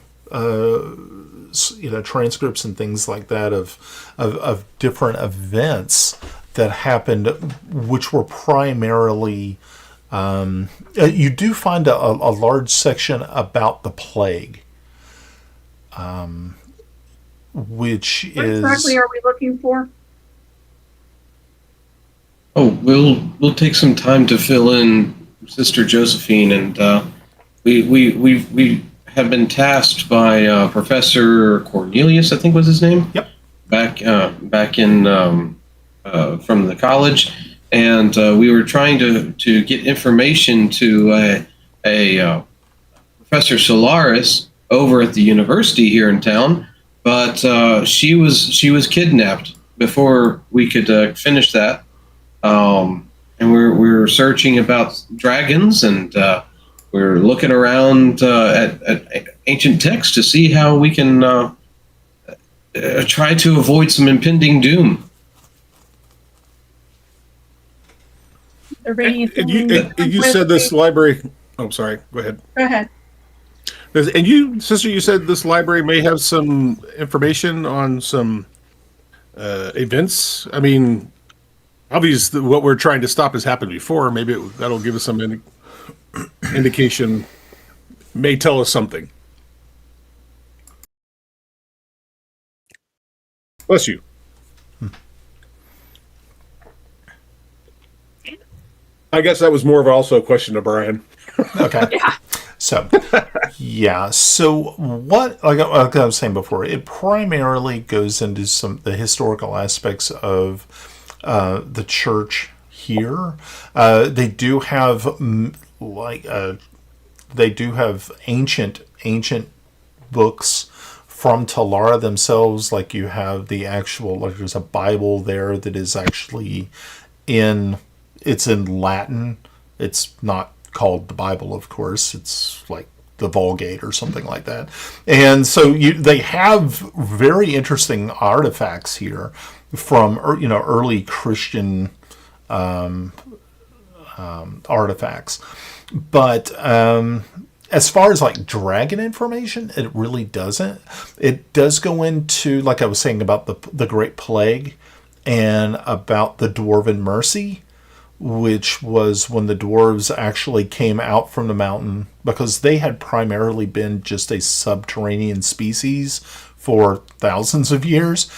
transcripts and things like that of different events that happened, which were primarily you do find a large section about the plague, which What is exactly are we looking for? Oh, we'll take some time to fill in Sister Josephine, and we have been tasked by Professor Cornelius, I think was his name. Yep. Back in from the college, and we were trying to get information to a Professor Solaris over at the university here in town, but she was kidnapped before we could finish that. And we're searching about dragons, and we're looking around at ancient texts to see how we can try to avoid some impending doom. And you said this library. Oh, sorry. Go ahead. Go ahead. And you, sister, you said this library may have some information on some events. I mean, obviously, what we're trying to stop has happened before. Maybe that'll give us some indication. May tell us something. Bless you. I guess that was more of also a question to Brian. okay. Yeah. So, yeah. So, what like I was saying before, it primarily goes into the historical aspects of the church here. They do have ancient books from Talara themselves. Like you have the actual there's a Bible there that is actually it's in Latin. It's not called the Bible, of course. It's like the Vulgate or something like that. And so they have very interesting artifacts here from early Christian artifacts. But as far as like dragon information, it really doesn't. It does go into, like I was saying, about the Great Plague and about the Dwarven Mercy, which was when the dwarves actually came out from the mountain, because they had primarily been just a subterranean species for thousands of years.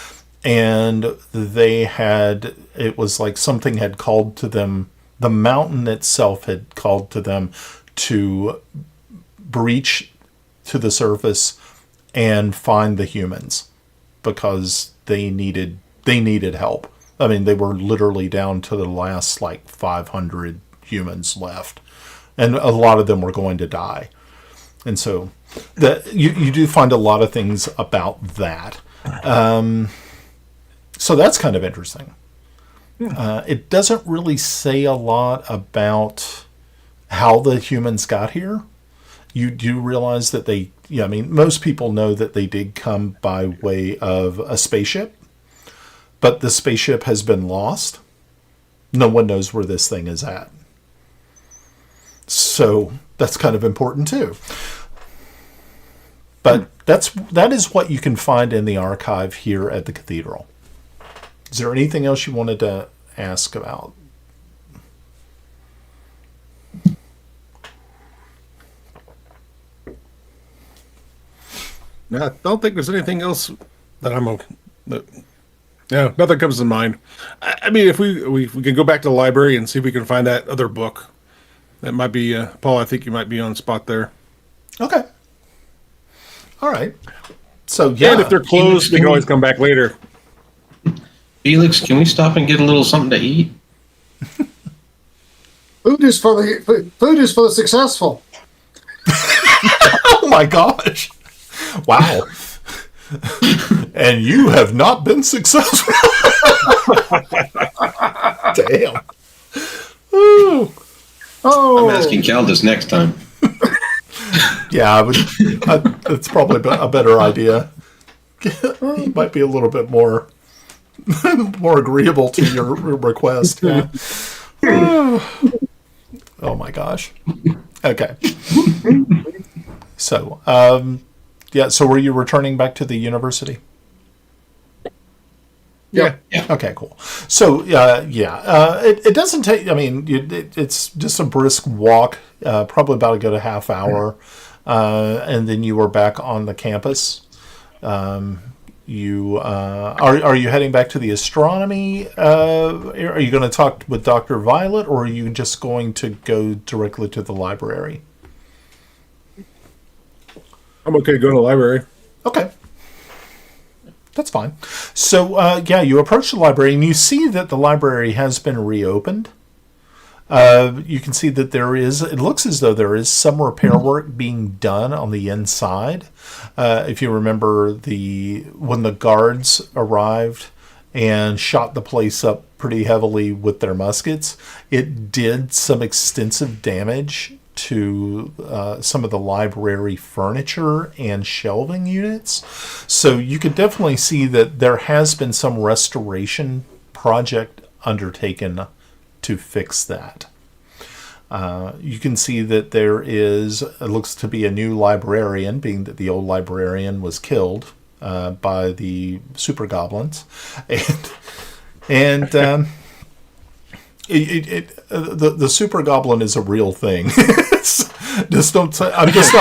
And it was like something had called to them, the mountain itself had called to them to breach to the surface and find the humans, because they needed help. I mean, they were literally down to the last 500 humans left, and a lot of them were going to die. And so you do find a lot of things about that. So that's kind of interesting. It doesn't really say a lot about how the humans got here. You do realize that most people know that they did come by way of a spaceship, but the spaceship has been lost. No one knows where this thing is at. So that's kind of important too. But that is what you can find in the archive here at the cathedral. Is there anything else you wanted to ask about? I don't think there's anything else that nothing comes to mind. I mean, if we can go back to the library and see if we can find that other book. That might be, Paul, I think you might be on spot there. Okay. All right. So, yeah. And if they're closed, we can always come back later. Felix, can we stop and get a little something to eat? Food is for the successful. Oh my gosh. Wow. And you have not been successful. Damn. Ooh. Oh, I'm asking Cal this next time. Yeah, it's probably a better idea. He might be a little bit more more agreeable to your request. Yeah. Oh my gosh. Okay. So, yeah. So, were you returning back to the university? Yeah. Okay, cool. So, it doesn't take. I mean, it's just a brisk walk, probably about a good half hour, and then you were back on the campus. You are you heading back to the astronomy? Are you going to talk with Dr. Violet, or are you just going to go directly to the library? I'm okay going to the library. Okay. That's fine. So, you approach the library and you see that the library has been reopened. You can see that it looks as though there is some repair work being done on the inside. If you remember when the guards arrived and shot the place up pretty heavily with their muskets, it did some extensive damage to some of the library furniture and shelving units. So you could definitely see that there has been some restoration project undertaken to fix that. You can see that it looks to be a new librarian, being that the old librarian was killed by the super goblins. And the super goblin is a real thing. I'm just not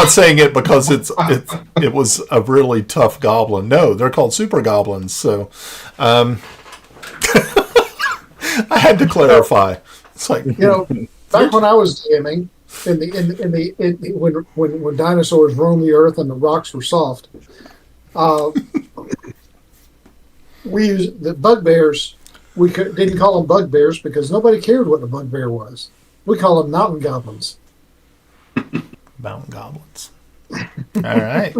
saying it because it was a really tough goblin. No, they're called super goblins. So, I had to clarify. It's like, back when I was DMing when dinosaurs roamed the earth and the rocks were soft, we used the bugbears. We didn't call them bugbears because nobody cared what a bugbear was. We call them mountain goblins. Mountain goblins. All right.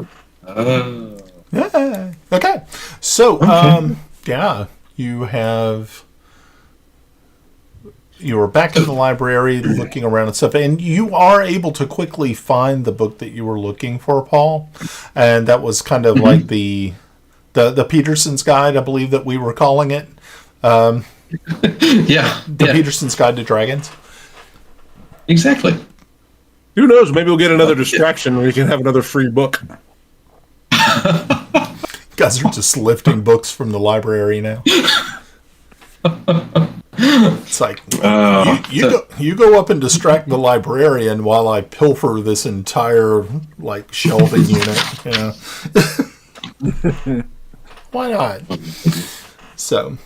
Yeah. Okay. So, you were back in the library looking around and stuff, and you are able to quickly find the book that you were looking for, Paul. And that was kind of like the Peterson's Guide, I believe that we were calling it. The Peterson's Guide to Dragons. Exactly. Who knows? Maybe we'll get another distraction where we can have another free book. You guys are just lifting books from the library now. It's like you go up and distract the librarian while I pilfer this entire shelving unit. Why not? So,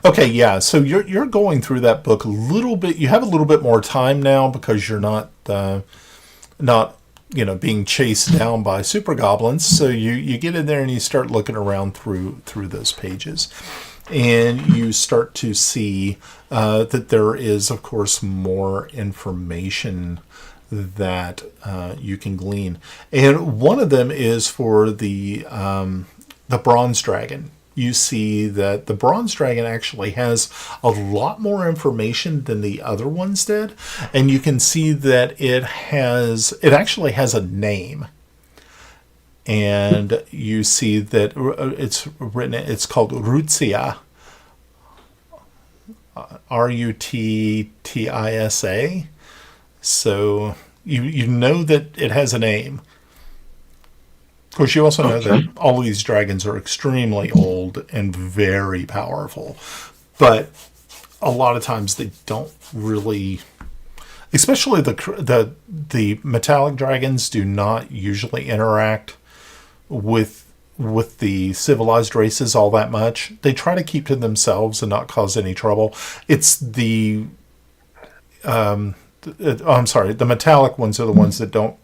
okay, yeah. So you're going through that book a little bit. You have a little bit more time now because you're not being chased down by super goblins. So you get in there and you start looking around through those pages. And you start to see that there is, of course, more information that you can glean. And one of them is for the bronze dragon. You see that the bronze dragon actually has a lot more information than the other ones did. And you can see that it actually has a name. And you see that it's called Rutsia. Ruttisa. So you know that it has a name. Of course, you also know that all of these dragons are extremely old and very powerful. But a lot of times they don't really... Especially the metallic dragons do not usually interact with the civilized races all that much. They try to keep to themselves and not cause any trouble. It's the metallic ones are the ones that don't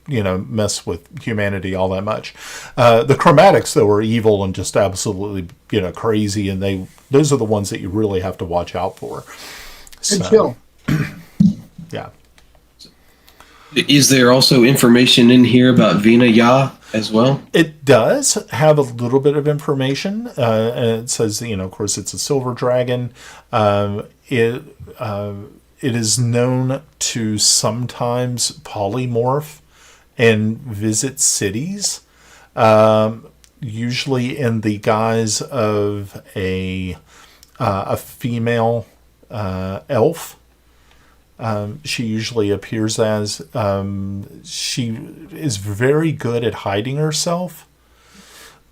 mess with humanity all that much. The chromatics, though, are evil and just absolutely crazy, and those are the ones that you really have to watch out for. And chill. Yeah. Is there also information in here about Vina Ya as well? It does have a little bit of information. And it says, of course, it's a silver dragon. It is known to sometimes polymorph and visit cities. usually in the guise of a female elf. She usually appears as she is very good at hiding herself,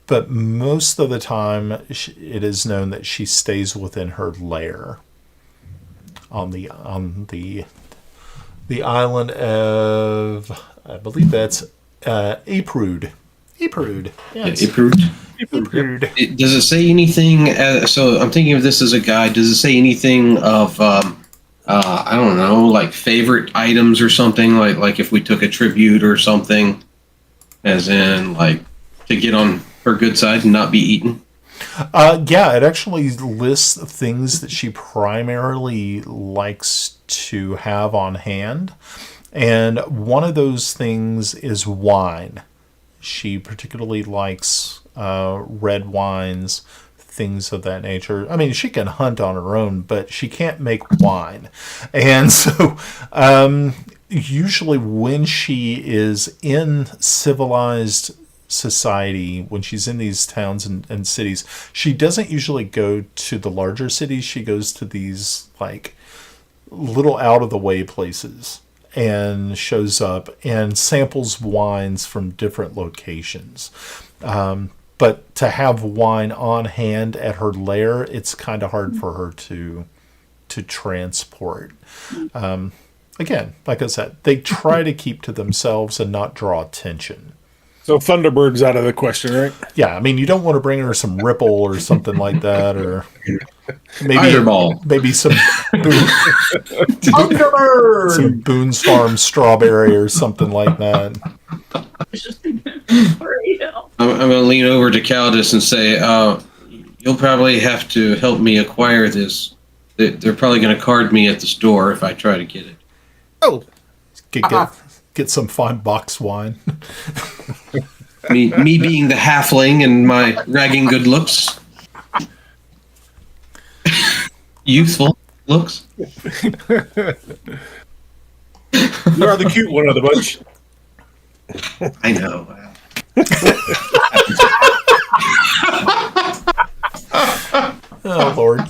but most of the time it is known that she stays within her lair on the island of, I believe that's Aprud. Aprud. Yes. Yeah, approved. Aprud. Does it say anything? So I'm thinking of this as a guide. Does it say anything of I don't know, like favorite items or something? Like if we took a tribute or something, as in like to get on her good side and not be eaten. Yeah, it actually lists things that she primarily likes to have on hand. And one of those things is wine. She particularly likes red wines, things of that nature. I mean, she can hunt on her own, but she can't make wine. And so, usually when she is in civilized society, when she's in these towns and cities, she doesn't usually go to the larger cities. She goes to these like little out of the way places and shows up and samples wines from different locations. But to have wine on hand at her lair, it's kind of hard for her to transport. Again, like I said, they try to keep to themselves and not draw attention. So Thunderbird's out of the question, right? Yeah, I mean, you don't want to bring her some Ripple or something like that, or Fireball. maybe some Thunderbird! some Boone's Farm strawberry or something like that. I'm going to lean over to Caldus and say, you'll probably have to help me acquire this. They're probably going to card me at the store if I try to get it. Oh, Get some fine box wine. Me being the halfling and my ragging good looks. Youthful looks. you are the cute one of the bunch. I know. Oh, Lord.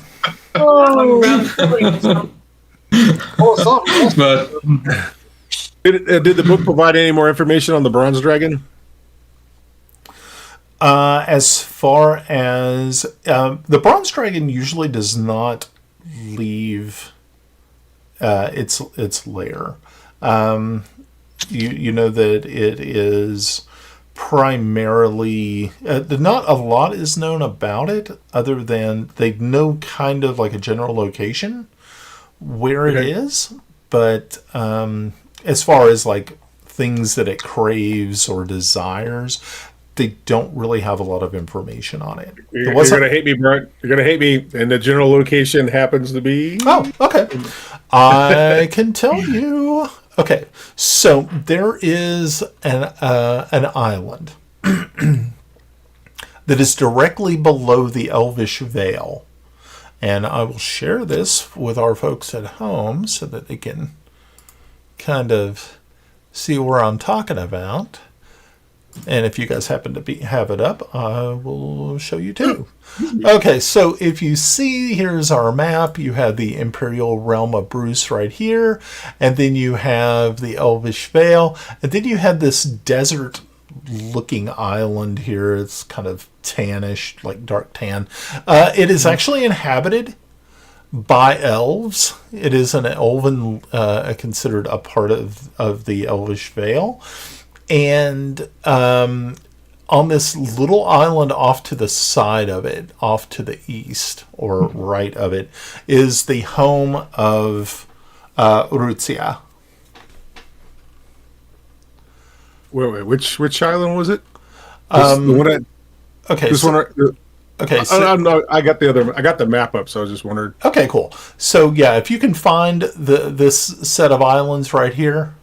But Did the book provide any more information on the bronze dragon? As far as the bronze dragon usually does not leave its lair. You know that it is primarily not a lot is known about it, other than they know kind of like a general location where it is, but as far as like things that it craves or desires, they don't really have a lot of information on it. You're going to hate me, Brent. You're going to hate me. And the general location happens to be... Oh, okay. I can tell you. Okay, so there is an island that is directly below the Elvish Vale. And I will share this with our folks at home so that they can kind of see where I'm talking about. And if you guys happen to have it up, I will show you too. Okay, so if you see, here's our map. You have the Imperial Realm of Bruce right here. And then you have the Elvish Vale. And then you have this desert-looking island here. It's kind of tannish, like dark tan. It is actually inhabited by elves. It is an elven, considered a part of the Elvish Vale. And on this little island off to the side of it, off to the east or right of it, is the home of Uruzia. Wait, which island was it? Okay, this so, one. Okay, so, I got the map up, so I was just wondering. Okay, cool. So yeah, if you can find this set of islands right here,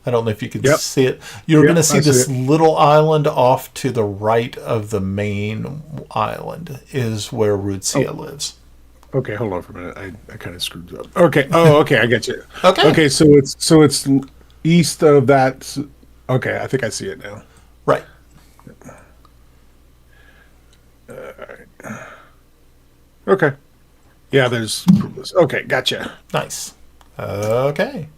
I don't know if you can see it. You're going to see this little island off to the right of the main island is where Rutsia lives. Okay, hold on for a minute. I kind of screwed up. Okay. Oh, okay. I get you. Okay. Okay. So it's east of that. Okay, I think I see it now. Right. Okay. Yeah, there's. Okay, gotcha. Nice. Okay.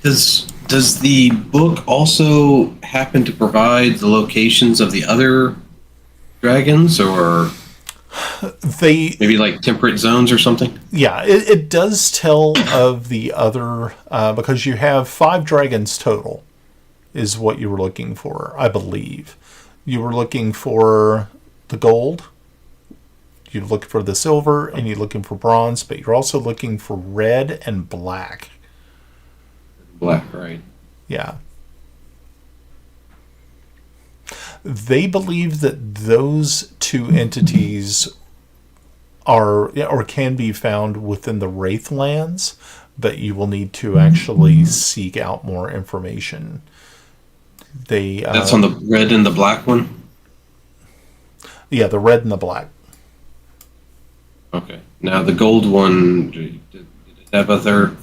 Does the book also happen to provide the locations of the other dragons, or They, maybe like temperate zones or something? yeah, it does tell of the other, because you have 5 dragons total, is what you were looking for, I believe. You were looking for the gold, you're looking for the silver, and you're looking for bronze, but you're also looking for red and black. Black, right? Yeah. They believe that those 2 entities are or can be found within the Wraithlands, but you will need to actually seek out more information. That's on the red and the black one? Yeah, the red and the black. Okay. Now the gold one, did it have other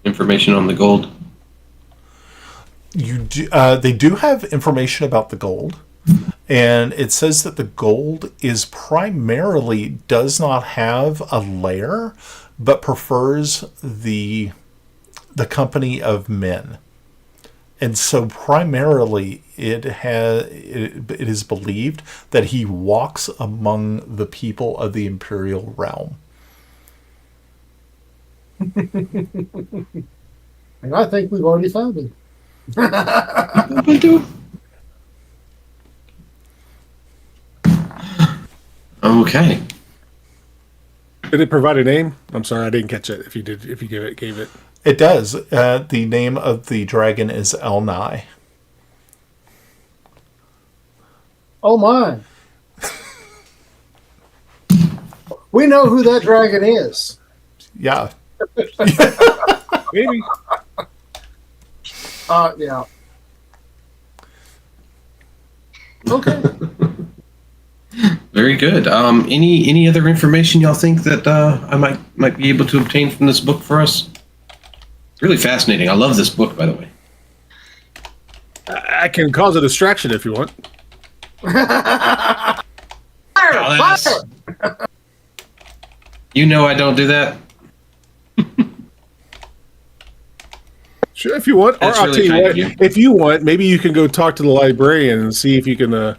information on the gold? They do have information about the gold, and it says that the gold is primarily does not have a lair, but prefers the company of men. And so primarily it is believed that he walks among the people of the imperial realm. And I think we've already found him. Okay. Did it provide a name? I'm sorry, I didn't catch it. If you gave it. It does. The name of the dragon is Elnai. Oh my. We know who that dragon is. Yeah. Maybe. Yeah. Okay. Very good. Any other information y'all think that I might be able to obtain from this book for us? Really fascinating. I love this book, by the way. I can cause a distraction if you want. Fire! You know I don't do that. Sure, if you want. Or That's I'll really tell you kind what, of you. if you want, maybe you can go talk to the librarian and see if you can, and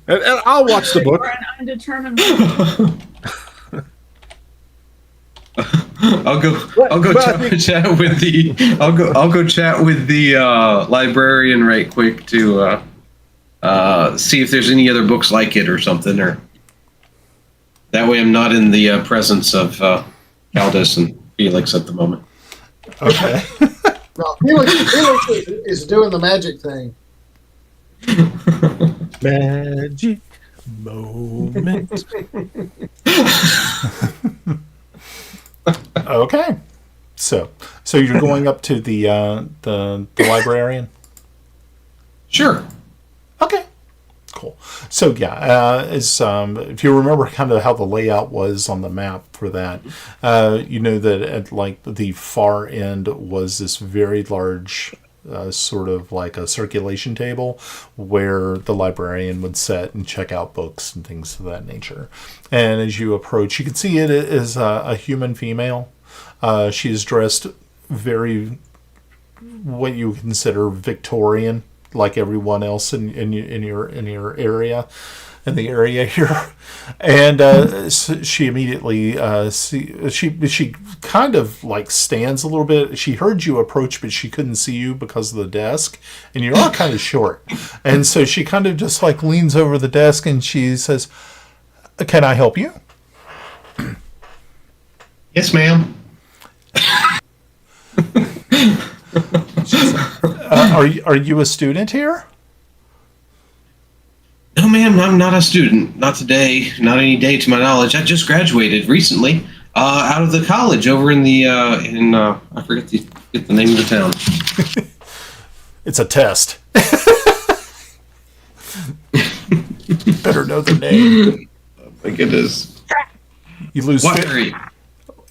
I'll watch the book. For an undetermined I'll go chat with the librarian right quick to see if there's any other books like it or something, or that way I'm not in the presence of Caldus and Felix at the moment. Okay. No, Felix is doing the magic thing. Magic moment. Okay. So you're going up to the librarian? Sure. Okay. Cool. So yeah, if you remember kind of how the layout was on the map for that, you know that at like the far end was this very large sort of like a circulation table where the librarian would sit and check out books and things of that nature. And as you approach, you can see it is a human female. She is dressed very what you consider Victorian, like everyone else in your area, in the area here, and she immediately she kind of like stands a little bit. She heard you approach, but she couldn't see you because of the desk, and you're all kind of short, and so she kind of just like leans over the desk and she says, "Can I help you?" Yes, ma'am. Are you a student here? No, ma'am, I'm not a student. Not today. Not any day to my knowledge. I just graduated recently out of the college over in the I forget the name of the town. It's a test. Better know the name. I think it is. You lose Watery.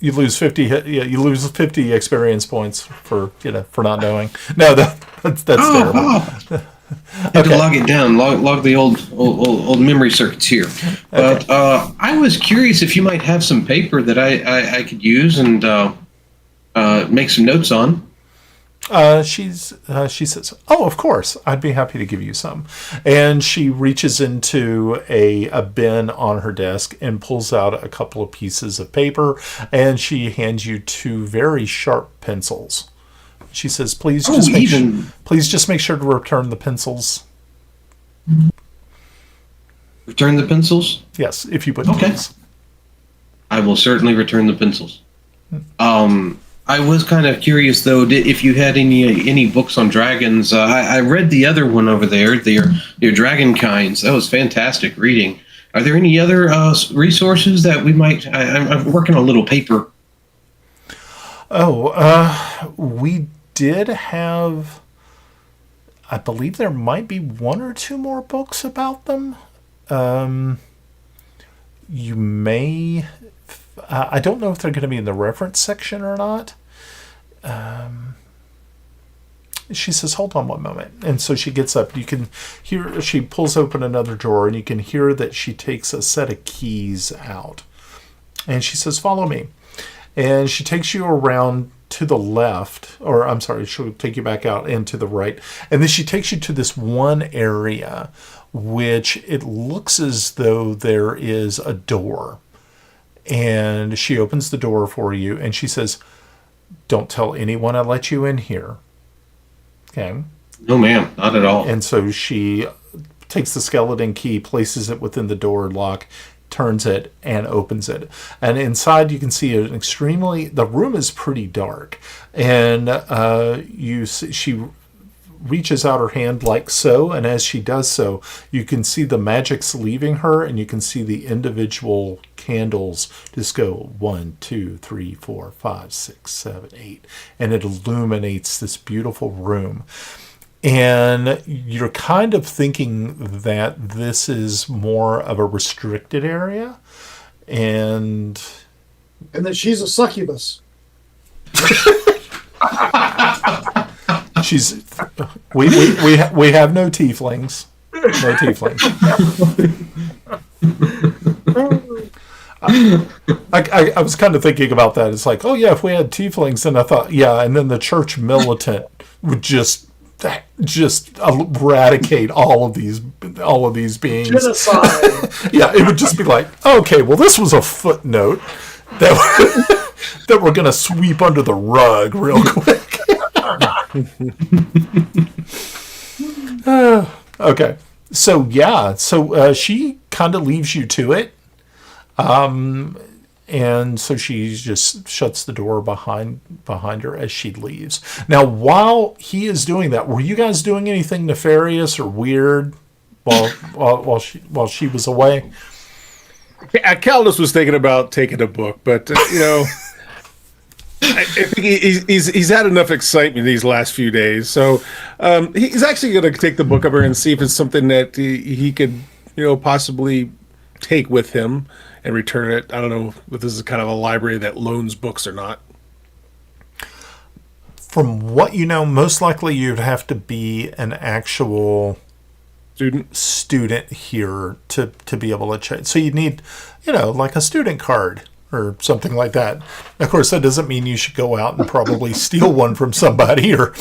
you lose 50. Yeah, you lose 50 experience points for not knowing. No, that's terrible. Had to log it down, log the old memory circuits here. But I was curious if you might have some paper that I could use and make some notes on. She says, "Oh, of course, I'd be happy to give you some." And she reaches into a bin on her desk and pulls out a couple of pieces of paper, and she hands you 2 very sharp pencils. She says, please just make sure to return the pencils. Return the pencils? Yes, if you would. Okay. Please. I will certainly return the pencils. I was kind of curious though, if you had any books on dragons. I read the other one over there, your dragon kinds. That was fantastic reading. Are there any other resources that we might? I'm working on a little paper. We did have, I believe there might be 1 or 2 more books about them. You may, I don't know if they're going to be in the reference section or not. She says, hold on one moment. And so she gets up. You can hear, she pulls open another drawer, and you can hear that she takes a set of keys out. And she says, follow me. And she takes you around to the left, or I'm sorry, she'll take you back out and to the right. And then she takes you to this one area, which it looks as though there is a door. And she opens the door for you, and she says, don't tell anyone I let you in here. Okay. No, ma'am, not at all. And so she takes the skeleton key, places it within the door lock, turns it, and opens it. And inside you can see the room is pretty dark. And she reaches out her hand like so, and as she does so, you can see the magic's leaving her, and you can see the individual candles just go 1, 2, 3, 4, 5, 6, 7, 8, and it illuminates this beautiful room. And you're kind of thinking that this is more of a restricted area, and that she's a succubus. we have no tieflings. No tieflings. I was kind of thinking about that. It's like, oh yeah, if we had tieflings, and I thought, yeah, and then the church militant would just eradicate all of these beings. Genocide. Yeah, it would just be like, okay, well, this was a footnote that that we're gonna sweep under the rug real quick. Okay, so yeah, she kind of leaves you to it, and so she just shuts the door behind her as she leaves. Now, while he is doing that, were you guys doing anything nefarious or weird while she was away? Caldus was thinking about taking a book, but I think he's had enough excitement these last few days, so he's actually going to take the book over and see if it's something that he could, possibly take with him and return it. I don't know if this is kind of a library that loans books or not. From what you know, most likely you'd have to be an actual student here to be able to check. So you'd need, like a student card or something like that. Of course, that doesn't mean you should go out and probably steal one from somebody or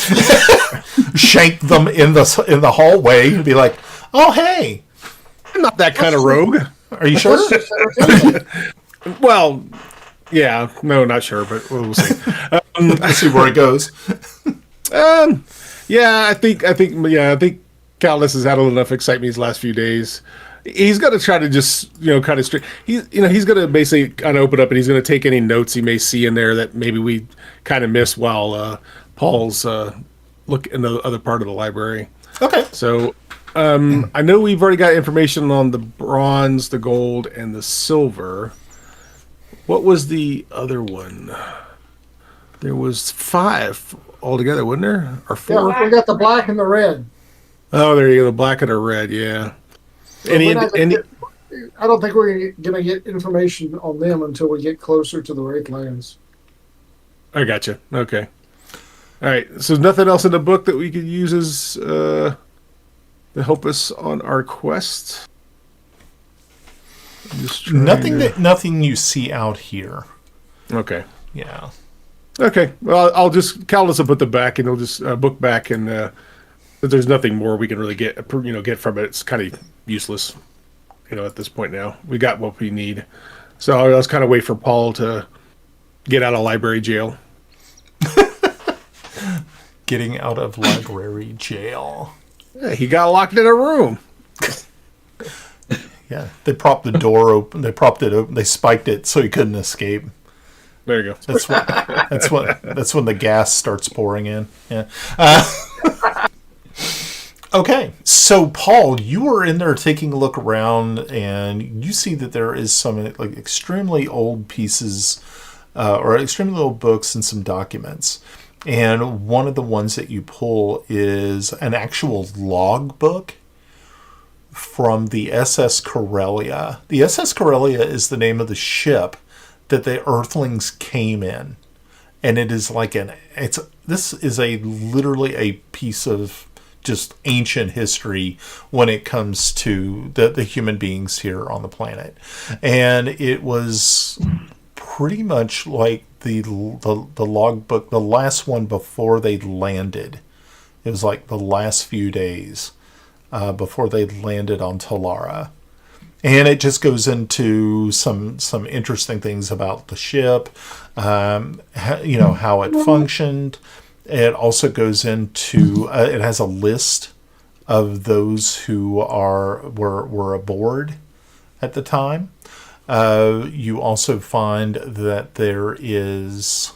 shank them in the hallway and be like, oh, hey. I'm not that kind of rogue. Are you sure? Well, yeah. No, not sure, but we'll see. Let's see where it goes. Yeah, I think Caldus has had enough excitement these last few days. He's going to try to just, kind of he's going to basically kind of open up and he's going to take any notes he may see in there that maybe we kind of missed while Paul's look in the other part of the library. Okay. So I know we've already got information on the bronze, the gold, and the silver. What was the other one? There was 5 altogether, wasn't there? Or 4? Yeah, we got the black and the red. Oh, there you go. The black and the red, yeah. So I don't think we're going to get information on them until we get closer to the Wraith Lands. I gotcha. Okay. All right. So nothing else in the book that we could use as to help us on our quest. Nothing you see out here. Okay. Yeah. Okay. Well, I'll just Caldus will put the back, and he'll just book back, and but there's nothing more we can really get from it. It's kind of useless, at this point now. We got what we need. So I'll just kind of wait for Paul to get out of library jail. Getting out of library jail. Yeah, he got locked in a room. Yeah, they propped the door open. They propped it open. They spiked it so he couldn't escape. There you go. That's when the gas starts pouring in. Yeah. Okay, so Paul, you were in there taking a look around, and you see that there is some extremely old pieces, or extremely old books and some documents. And one of the ones that you pull is an actual log book from the SS Corellia. The SS Corellia is the name of the ship that the Earthlings came in, and it is this is literally a piece of just ancient history when it comes to the human beings here on the planet. And it was pretty much like the logbook, the last one before they landed. It was like the last few days before they landed on Talara. And it just goes into some interesting things about the ship, how it functioned. It also goes into it has a list of those who were aboard at the time. You also find that there is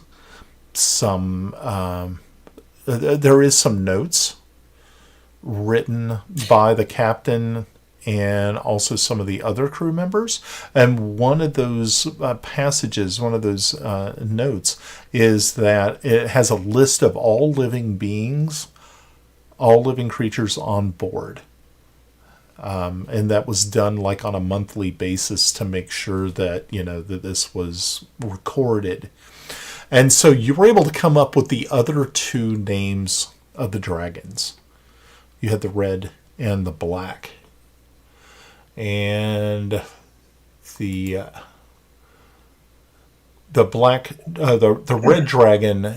some notes written by the captain and also some of the other crew members. And one of those passages, one of those notes, is that it has a list of all living beings, all living creatures on board. And that was done on a monthly basis to make sure that, that this was recorded. And so you were able to come up with the other two names of the dragons. You had the red and the black. And the red dragon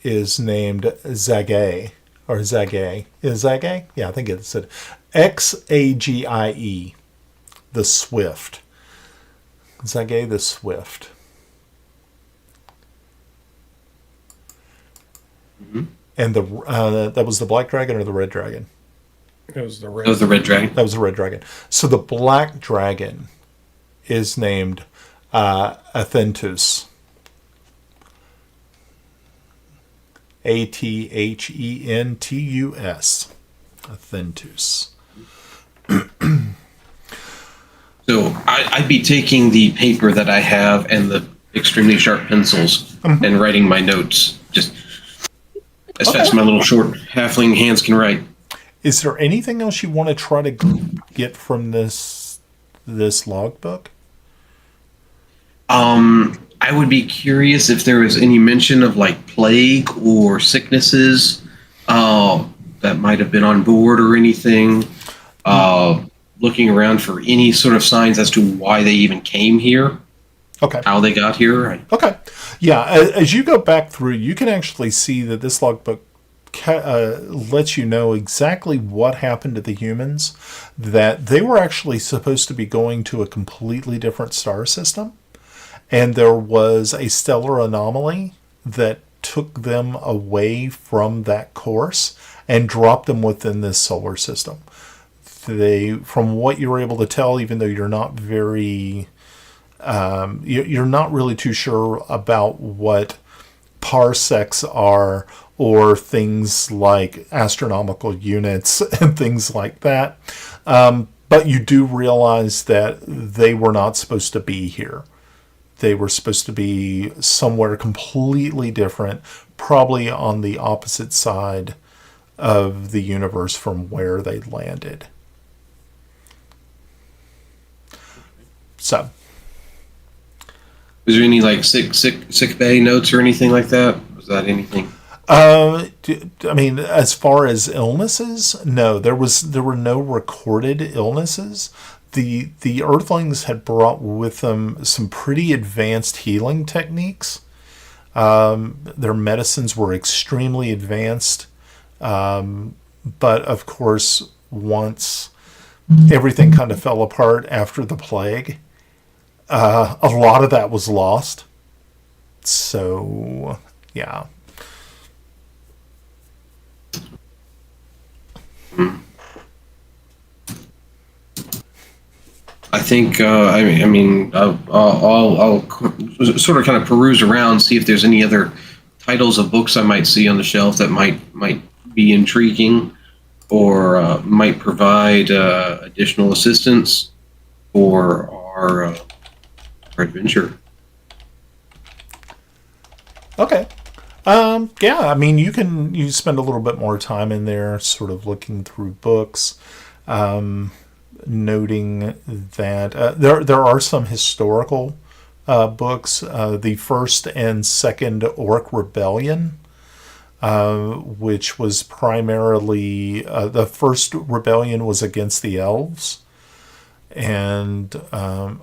is named Zagai, or Zagai. Is Zagai? Yeah, I think it said Xagie, the Swift. Zagai the Swift. Mm-hmm. And that was the black dragon or the red dragon? It was the red. That was the red dragon. That was the red dragon. So the black dragon is named Athentus. Athentus. Athentus. So I'd be taking the paper that I have and the extremely sharp pencils and writing my notes just as fast as my little short halfling hands can write. Is there anything else you want to try to get from this logbook? I would be curious if there was any mention of plague or sicknesses that might have been on board or anything. Looking around for any sort of signs as to why they even came here. Okay. How they got here. Okay. Yeah, as you go back through, you can actually see that this logbook lets you know exactly what happened to the humans, that they were actually supposed to be going to a completely different star system, and there was a stellar anomaly that took them away from that course and dropped them within this solar system. From what you were able to tell, even though you're not very you're not really too sure about what parsecs are, or things like astronomical units and things like that. But you do realize that they were not supposed to be here. They were supposed to be somewhere completely different, probably on the opposite side of the universe from where they landed. So, was there any sick bay notes or anything like that? Was that anything? I mean, as far as illnesses, no, there were no recorded illnesses. The Earthlings had brought with them some pretty advanced healing techniques. Their medicines were extremely advanced, but of course, once everything kind of fell apart after the plague, a lot of that was lost. So, yeah. I think I'll sort of kind of peruse around, see if there's any other titles of books I might see on the shelf that might be intriguing, or might provide additional assistance for our adventure. Okay. Yeah, I mean, you spend a little bit more time in there sort of looking through books, noting that there are some historical books. The First and Second Orc Rebellion, which was primarily the first rebellion was against the elves, and the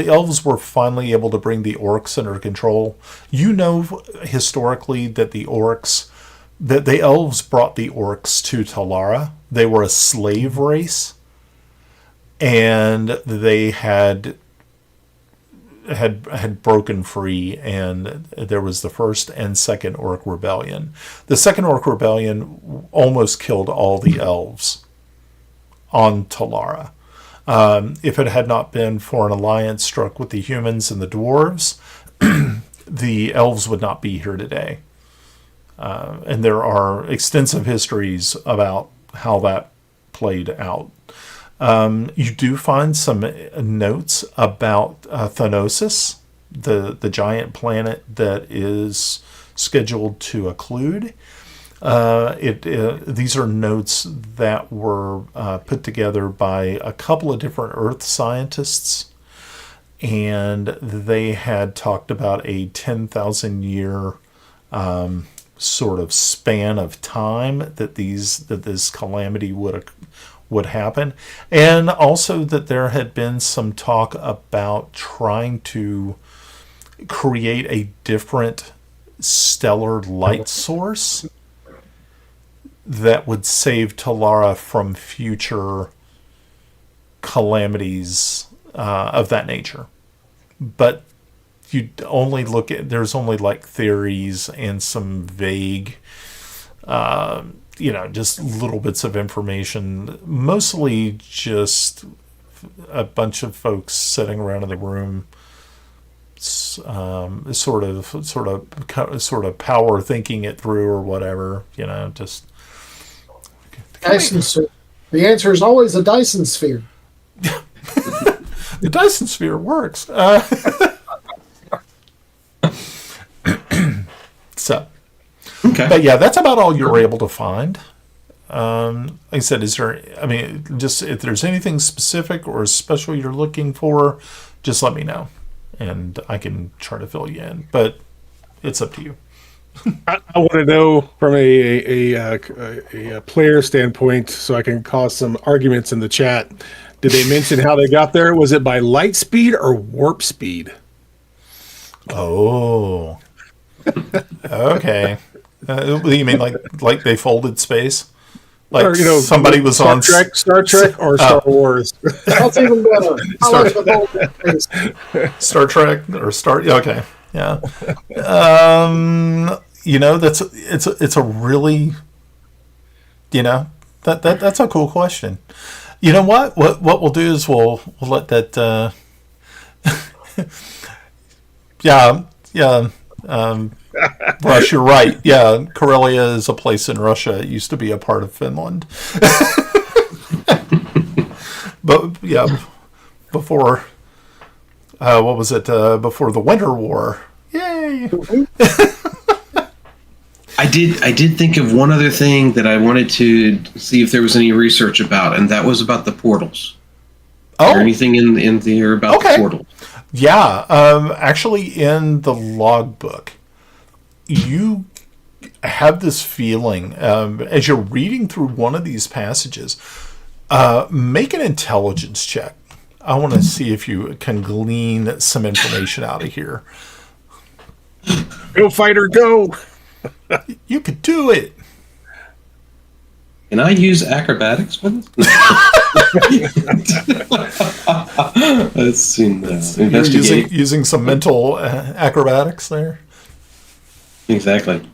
elves were finally able to bring the orcs under control. You know, historically, that the elves brought the orcs to Talara. They were a slave race, and they had broken free, and there was the First and Second Orc Rebellion. The Second Orc Rebellion almost killed all the elves on Talara. If it had not been for an alliance struck with the humans and the dwarves, the elves would not be here today. And there are extensive histories about how that played out. You do find some notes about Thanosis, the giant planet that is scheduled to occlude. These are notes that were put together by a couple of different Earth scientists, and they had talked about a 10,000 year sort of span of time that this calamity would happen, and also that there had been some talk about trying to create a different stellar light source that would save Talara from future calamities of that nature. But you only there's only like theories and some vague, just little bits of information, mostly just a bunch of folks sitting around in the room, sort of power thinking it through or whatever, just. Dyson sphere. The answer is always a Dyson sphere. The Dyson sphere works. So, okay. But yeah, that's about all you were able to find. Like I said, just if there's anything specific or special you're looking for, just let me know, and I can try to fill you in. But it's up to you. I want to know from a player standpoint, so I can cause some arguments in the chat. Did they mention how they got there? Was it by light speed or warp speed? Oh, okay. You mean like they folded space? Like, or, somebody was on Star Trek, or Star Wars. That's even better. Star Trek or Star. Okay, yeah. It's a really, that's a cool question. You know what? What we'll do is we'll let that. Yeah. Rush, you're right. Yeah, Karelia is a place in Russia. It used to be a part of Finland. But yeah, before what was it? Before the Winter War. Yay! I did think of one other thing that I wanted to see if there was any research about, and that was about the portals. Oh, is there anything in there about the portals? Yeah, actually, in the logbook, you have this feeling as you're reading through one of these passages. Make an intelligence check. I want to see if you can glean some information out of here. Go, fighter, go! You could do it. Can I use acrobatics for this? Let's see. You're Investigate. using some mental acrobatics there. Exactly.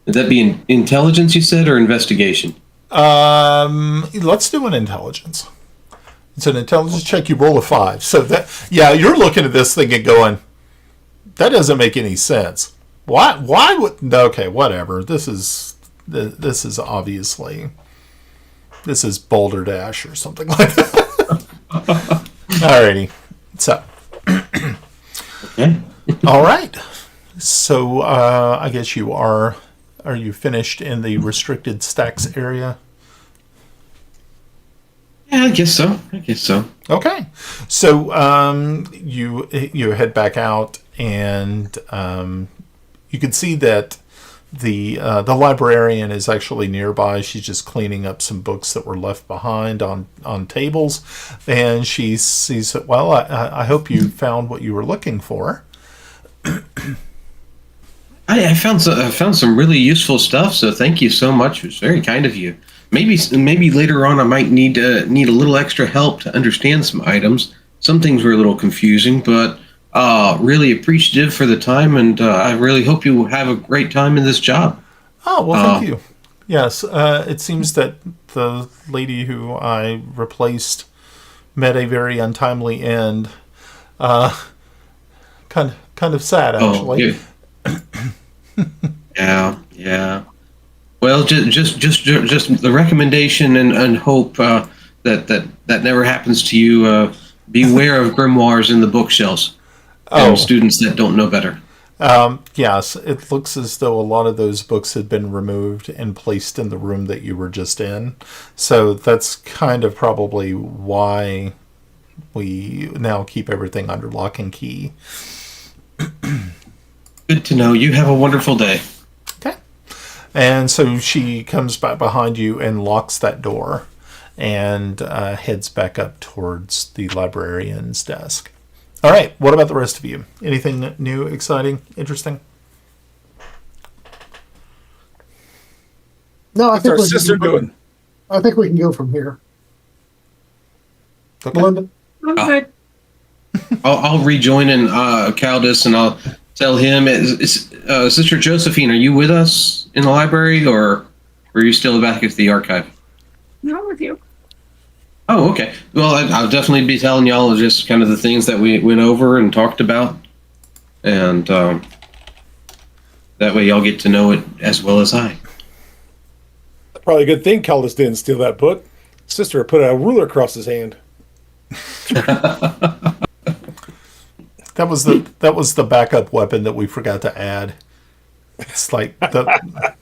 Would that be intelligence, you said, or investigation? Let's do an intelligence. It's an intelligence check. You roll a 5. So you're looking at this thing and going, that doesn't make any sense. Why would? Okay, whatever. This is obviously Boulder Dash or something like that. Alrighty. So. Okay. All right. So I guess you are. Are you finished in the restricted stacks area? Yeah, I guess so. Okay. So you head back out, and you can see that the librarian is actually nearby. She's just cleaning up some books that were left behind on tables, and she sees that. Well, I hope you found what you were looking for. I found some really useful stuff. So thank you so much. It was very kind of you. Maybe later on I might need a little extra help to understand some items. Some things were a little confusing, but really appreciative for the time, and I really hope you have a great time in this job. Oh, well, thank you. Yes, it seems that the lady who I replaced met a very untimely end. Kind of sad, actually. Oh, yeah. Well, just the recommendation and hope that never happens to you. Beware of grimoires in the bookshelves and students that don't know better. Yes, it looks as though a lot of those books had been removed and placed in the room that you were just in. So that's kind of probably why we now keep everything under lock and key. Good to know. You have a wonderful day. Okay. And so she comes back behind you and locks that door and heads back up towards the librarian's desk. All right. What about the rest of you? Anything new, exciting, interesting? No, What's our sister doing? I think we can go from here. Okay. Melinda? I'm good. I'll rejoin in Caldus, and I'll tell him. Sister Josephine, are you with us in the library, or are you still back at the archive? No, I'm with you. Oh, okay. Well, I'll definitely be telling y'all just kind of the things that we went over and talked about, and that way y'all get to know it as well as I. Probably a good thing Caldus didn't steal that book. Sister put a ruler across his hand. That was the backup weapon that we forgot to add. It's like the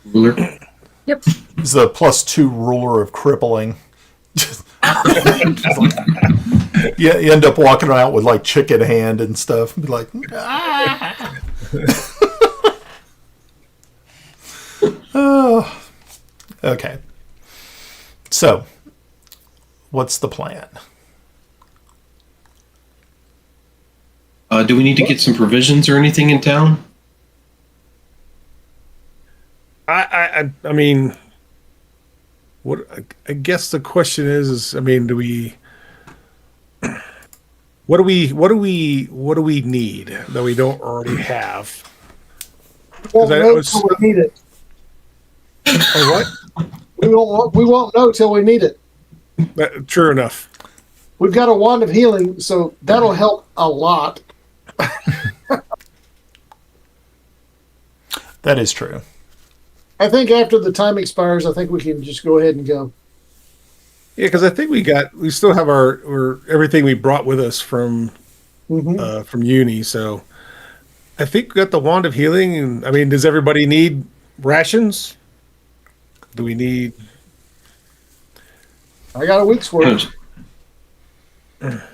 Ruler. Yep. it's the +2 ruler of crippling. You end up walking out with like chicken hand and stuff, and be like, ah. Oh, okay. So, what's the plan? Do we need to get some provisions or anything in town? I mean, what I guess the question is I mean, what do we need that we don't already have? We won't know till we need it. Oh, what? We won't know till we need it. True enough. We've got a wand of healing, so that'll help a lot. That is true. I think after the time expires, I think we can just go ahead and go. Yeah, because I think we still have our everything we brought with us from uni. So I think we got the wand of healing. And I mean, does everybody need rations? Do we need? I got a week's worth.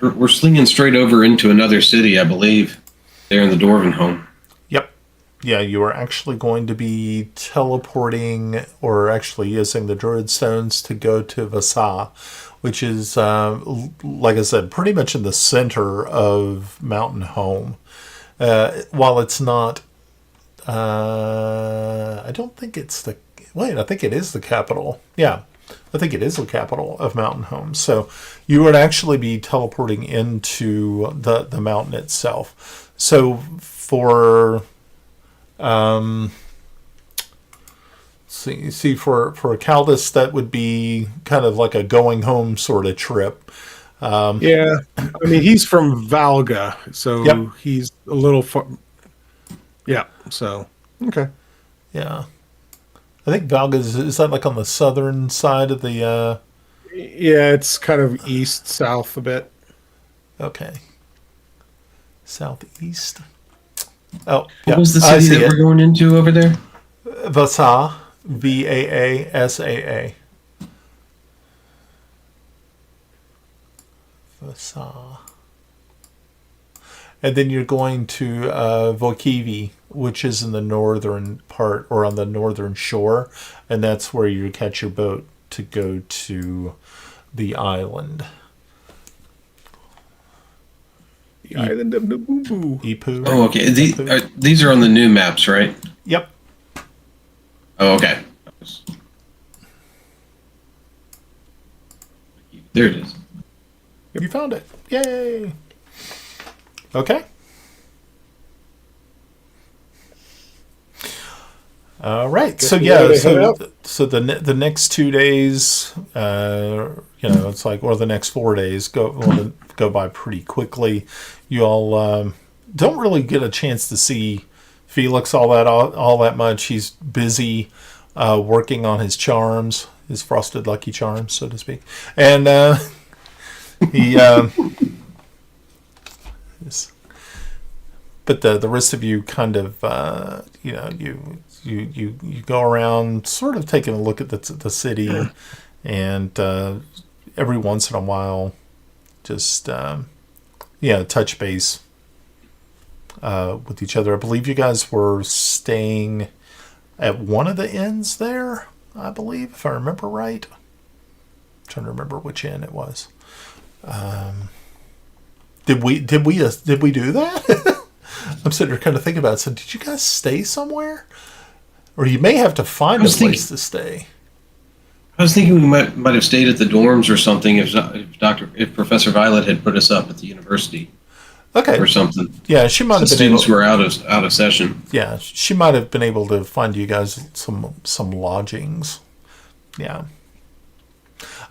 We're slinging straight over into another city, I believe. There in the Dwarven home. Yep. Yeah, you are actually going to be teleporting or actually using the Druid Stones to go to Vasa, which is, like I said, pretty much in the center of Mountain Home. While it's not, I don't think it's the, wait, I think it is the capital. Yeah, I think it is the capital of Mountain Home. So you would actually be teleporting into the mountain itself. So for see for Caldus, that would be kind of like a going home sort of trip. Yeah, I mean he's from Valga, so Yep. he's a little far. Yeah, so okay. Yeah, I think Valga is that like on the southern side of the. Yeah, it's kind of east south a bit. Okay. Southeast. Oh, What yeah. was the I city see that it. we're going into over there? Vasa. Vaasaa. Vasa. And then you're going to Vokivi, which is in the northern part or on the northern shore, and that's where you catch your boat to go to the island. The island of Nabubu. Ipu. Oh, okay. Ipu. These are on the new maps, right? Yep. Oh, okay. There it is. You found it. Yay. Okay. All right. So Yeah, yeah. they head out. So the next 2 days, it's like, or the next 4 days go by pretty quickly. You all don't really get a chance to see Felix all that much. He's busy working on his charms, his frosted lucky charms, so to speak, and he. But the rest of you kind of you go around sort of taking a look at the city, and every once in a while just touch base with each other. I believe you guys were staying at one of the inns there, I believe, if I remember right. I'm trying to remember which inn it was. Did we do that? I'm sitting here kind of thinking about it. So did you guys stay somewhere? Or you may have to find a place to stay. I was thinking we might have stayed at the dorms or something if Professor Violet had put us up at the university. Okay. Or something. Yeah, she might have been Students were out of session. Yeah, she might have been able to find you guys some lodgings. Yeah.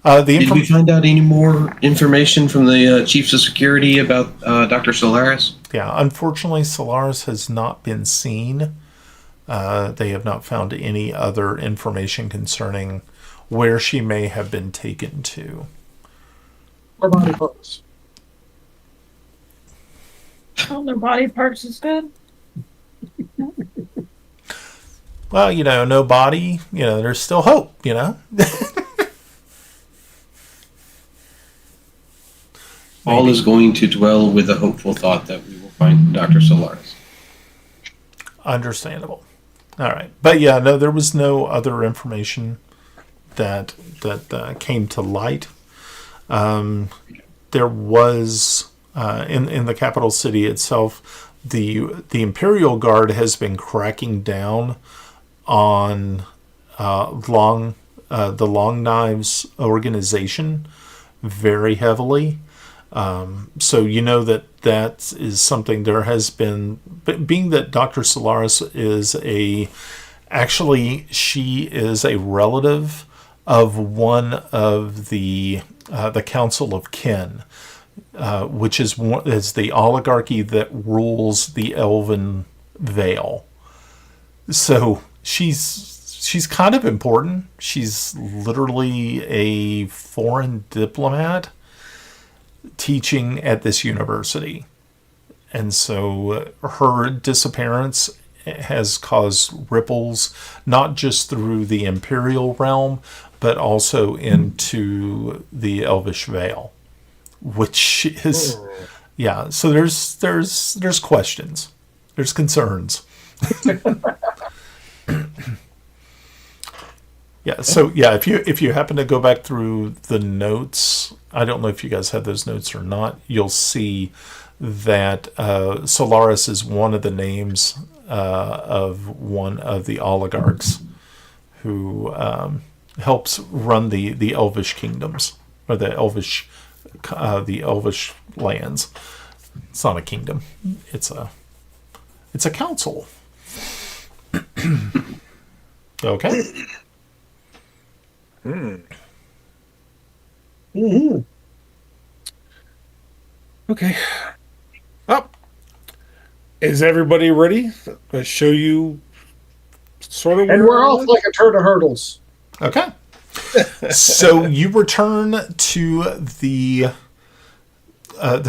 Did we find out any more information from the chiefs of security about Dr. Solaris? Yeah, unfortunately, Solaris has not been seen. They have not found any other information concerning where she may have been taken to. Or body parts. Oh, their body parts is good. Well, no body, there's still hope, All is going to dwell with the hopeful thought that we will find Dr. Solaris. Understandable. All right. But yeah, no, there was no other information that came to light. There was in the capital city itself, the Imperial Guard has been cracking down on the Long Knives organization very heavily. So that is something there has been, being that Dr. Solaris is she is a relative of one of the Council of Kin, which is the oligarchy that rules the Elven Vale. So she's kind of important. She's literally a foreign diplomat teaching at this university. And so her disappearance has caused ripples, not just through the Imperial realm, but also into the Elvish Vale, which is yeah. So there's questions, there's concerns. Yeah. So yeah, if you happen to go back through the notes, I don't know if you guys have those notes or not. You'll see that Solaris is one of the names of one of the oligarchs who helps run the Elvish kingdoms, or the Elvish lands. It's not a kingdom; it's a council. Okay. Mm-hmm. Okay. Up. Is everybody ready? I show you sort of. And we're off like a turd of hurdles. Okay. So you return to the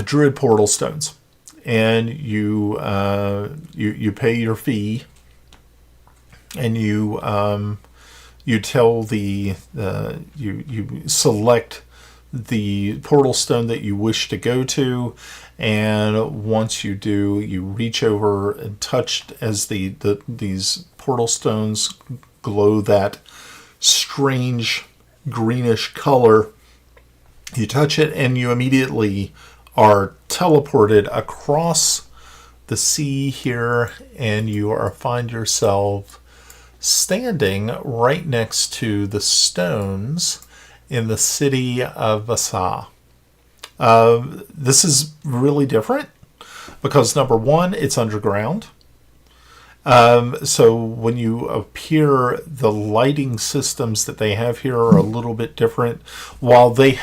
Druid portal stones, and you pay your fee, and you tell you select the portal stone that you wish to go to, and once you do, you reach over and touch as these portal stones glow that strange greenish color. You touch it, and you immediately are teleported across the sea here, and find yourself standing right next to the stones in the city of Vasa. This is really different because, number one, it's underground. So when you appear, the lighting systems that they have here are a little bit different. While the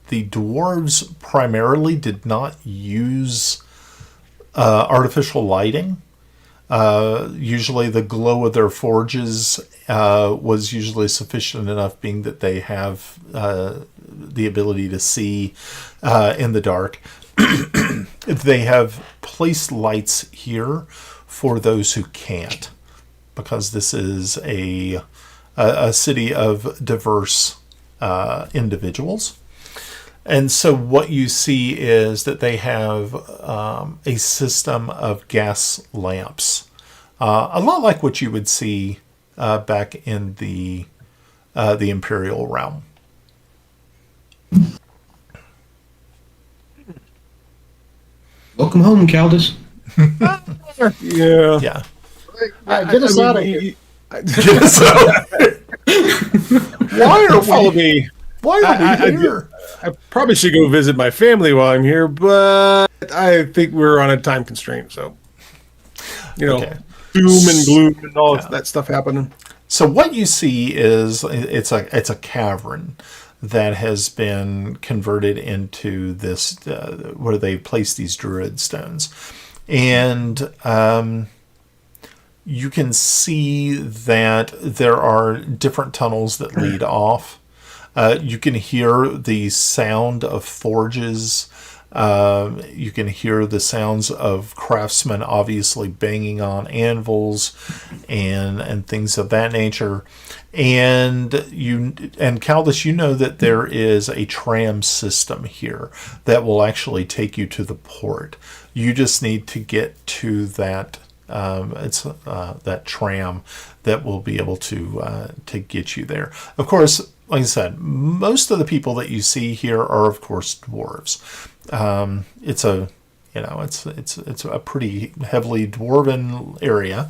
dwarves primarily did not use artificial lighting, usually the glow of their forges was usually sufficient enough, being that they have the ability to see in the dark. They have placed lights here for those who can't, because this is a city of diverse individuals. And so what you see is that they have a system of gas lamps, a lot like what you would see back in the Imperial realm. Welcome home, Caldus. Yeah. Yeah. Get us out of here. Get us out. Why are Follow we? me. Why are we here? I probably should go visit my family while I'm here, but I think we're on a time constraint. So, Okay. doom and gloom and all that stuff happening. So what you see is it's a cavern that has been converted into this where they place these druid stones, and you can see that there are different tunnels that lead off. You can hear the sound of forges. You can hear the sounds of craftsmen obviously banging on anvils and things of that nature. And Caldus, you know that there is a tram system here that will actually take you to the port. You just need to get to that. It's that tram that will be able to get you there. Of course, like I said, most of the people that you see here are, of course, dwarves. It's a pretty heavily dwarven area.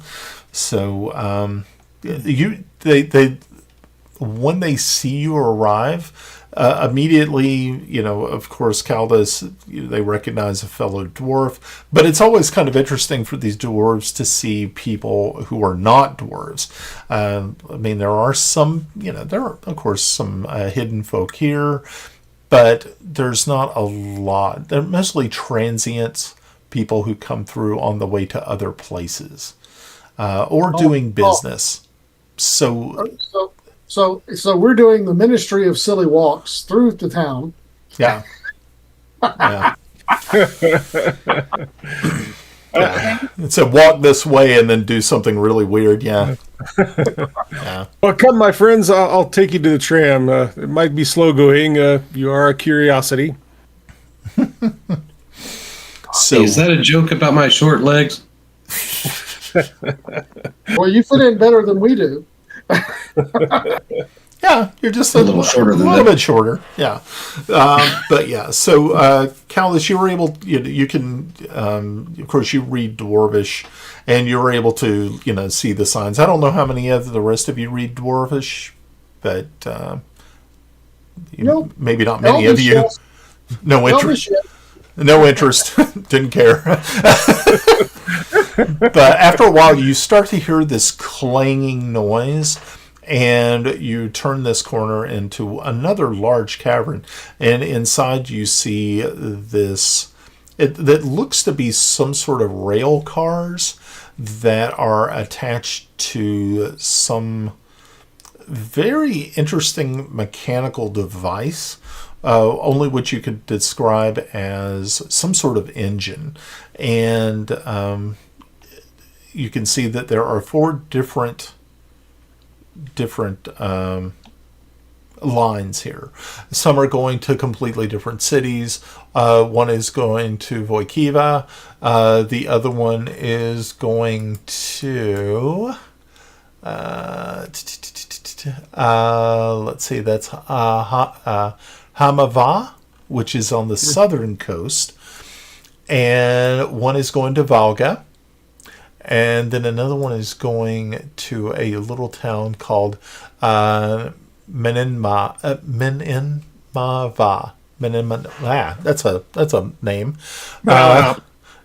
So they when they see you arrive, immediately, of course, Caldus, they recognize a fellow dwarf, but it's always kind of interesting for these dwarves to see people who are not dwarves. I mean, there are some, there are, of course, some hidden folk here, but there's not a lot. They're mostly transients, people who come through on the way to other places or doing business. So we're doing the Ministry of Silly Walks through the town. Yeah. Yeah. Yeah. It said walk this way and then do something really weird. Yeah. Yeah. Well, come, my friends. I'll take you to the tram. It might be slow going. You are a curiosity. So Hey, is that a joke about my short legs? Well, you fit in better than we do. yeah, you're just A little shorter than a little that. bit shorter. Yeah. But yeah. So Callus, you were able. You can. Of course, you read Dwarvish, and you were able to see the signs. I don't know how many of the rest of you read Dwarvish, but Nope. maybe not many of Elvish, you. yes. No Elvish, interest. yes. No interest. Didn't care. But after a while, you start to hear this clanging noise, and you turn this corner into another large cavern. And inside, you see this. That looks to be some sort of rail cars that are attached to some very interesting mechanical device. Only what you could describe as some sort of engine. And you can see that there are 4 different lines here. Some are going to completely different cities. One is going to Voikiva. The other one is going to... let's see, that's Hamava, which is on the southern coast, and one is going to Valga, and then another one is going to a little town called Meninmava. That's a name.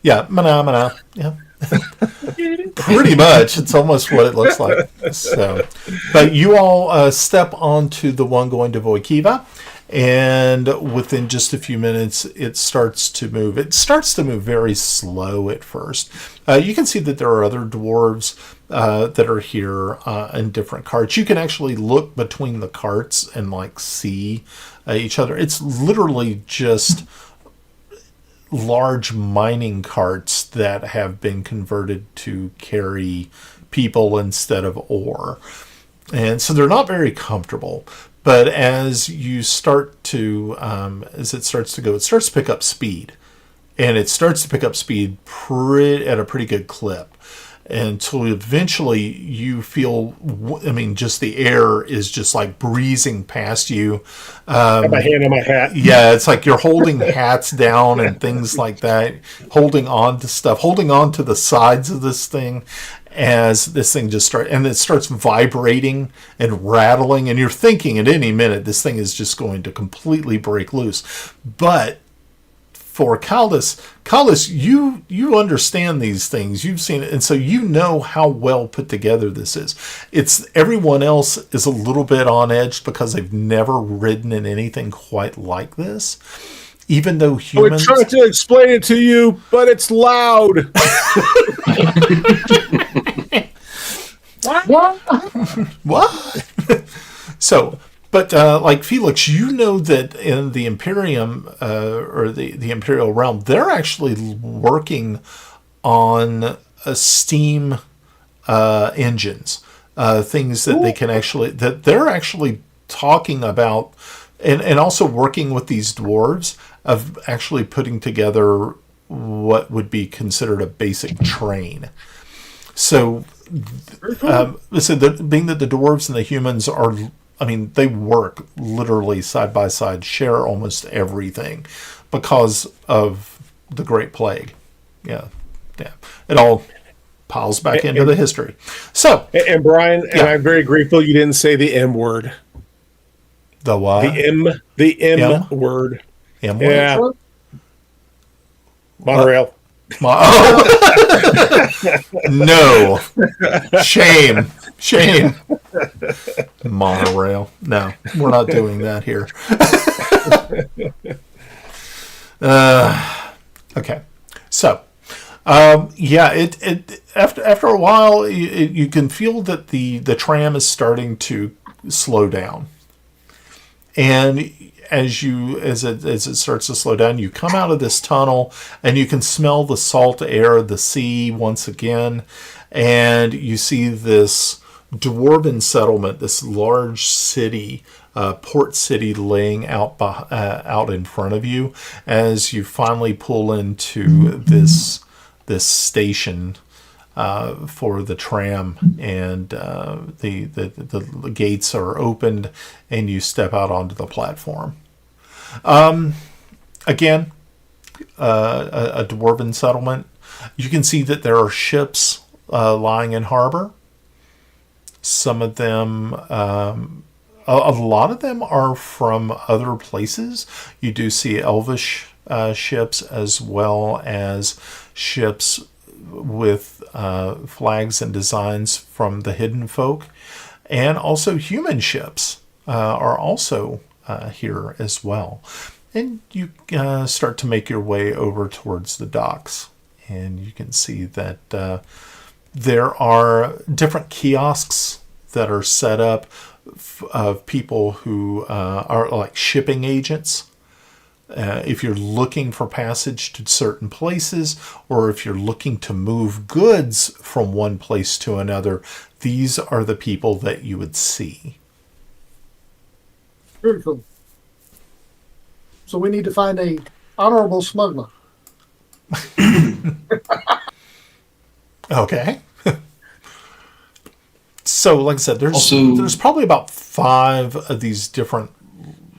Yeah, Mana. Yeah. Pretty much, it's almost what it looks like. So, but you all step onto the one going to Voikiva, and within just a few minutes, it starts to move. It starts to move very slow at first. You can see that there are other dwarves that are here in different carts. You can actually look between the carts and see each other. It's literally just large mining carts that have been converted to carry people instead of ore. And so they're not very comfortable. But as you start to, as it starts to go, it starts to pick up speed. And it starts to pick up speed at a pretty good clip. Until eventually you feel, just the air is just breezing past you. I have my hand on my hat. Yeah, it's like you're holding hats down and things like that, holding on to stuff, holding on to the sides of this thing as this thing just starts, and it starts vibrating and rattling, and you're thinking at any minute this thing is just going to completely break loose. But for Caldus, you understand these things. You've seen it, and so you know how well put together this is. It's everyone else is a little bit on edge because they've never ridden in anything quite like this. Even though humans, We're trying to explain it to you, but it's loud. what? So. But Felix, you know that in the Imperium or the Imperial realm, they're actually working on steam engines, things that they can that they're actually talking about, and also working with these dwarves of actually putting together what would be considered a basic train. So, being that the dwarves and the humans are, they work literally side by side, share almost everything because of the Great Plague. Yeah. It all piles back into the history. So, and Brian, and I'm very grateful you didn't say the M word. The what? The M word. M word? Yeah. Monorail. No. Shame. Monorail. No, we're not doing that here. Okay. So, it after a while, you can feel that the tram is starting to slow down. And as it starts to slow down, you come out of this tunnel and you can smell the salt air of the sea once again, and you see this dwarven settlement, this large city, port city, laying out in front of you as you finally pull into this station for the tram, and the gates are opened, and you step out onto the platform. Again, a dwarven settlement. You can see that there are ships lying in harbor. Some of them, a lot of them are from other places. You do see elvish ships, as well as ships with flags and designs from the hidden folk, and also human ships are also here as well. And you start to make your way over towards the docks, and you can see that there are different kiosks that are set up of people who are like shipping agents. If you're looking for passage to certain places, or if you're looking to move goods from one place to another, these are the people that you would see. Very cool. So we need to find a honorable smuggler. Okay. So, like I said, there's probably about 5 of these different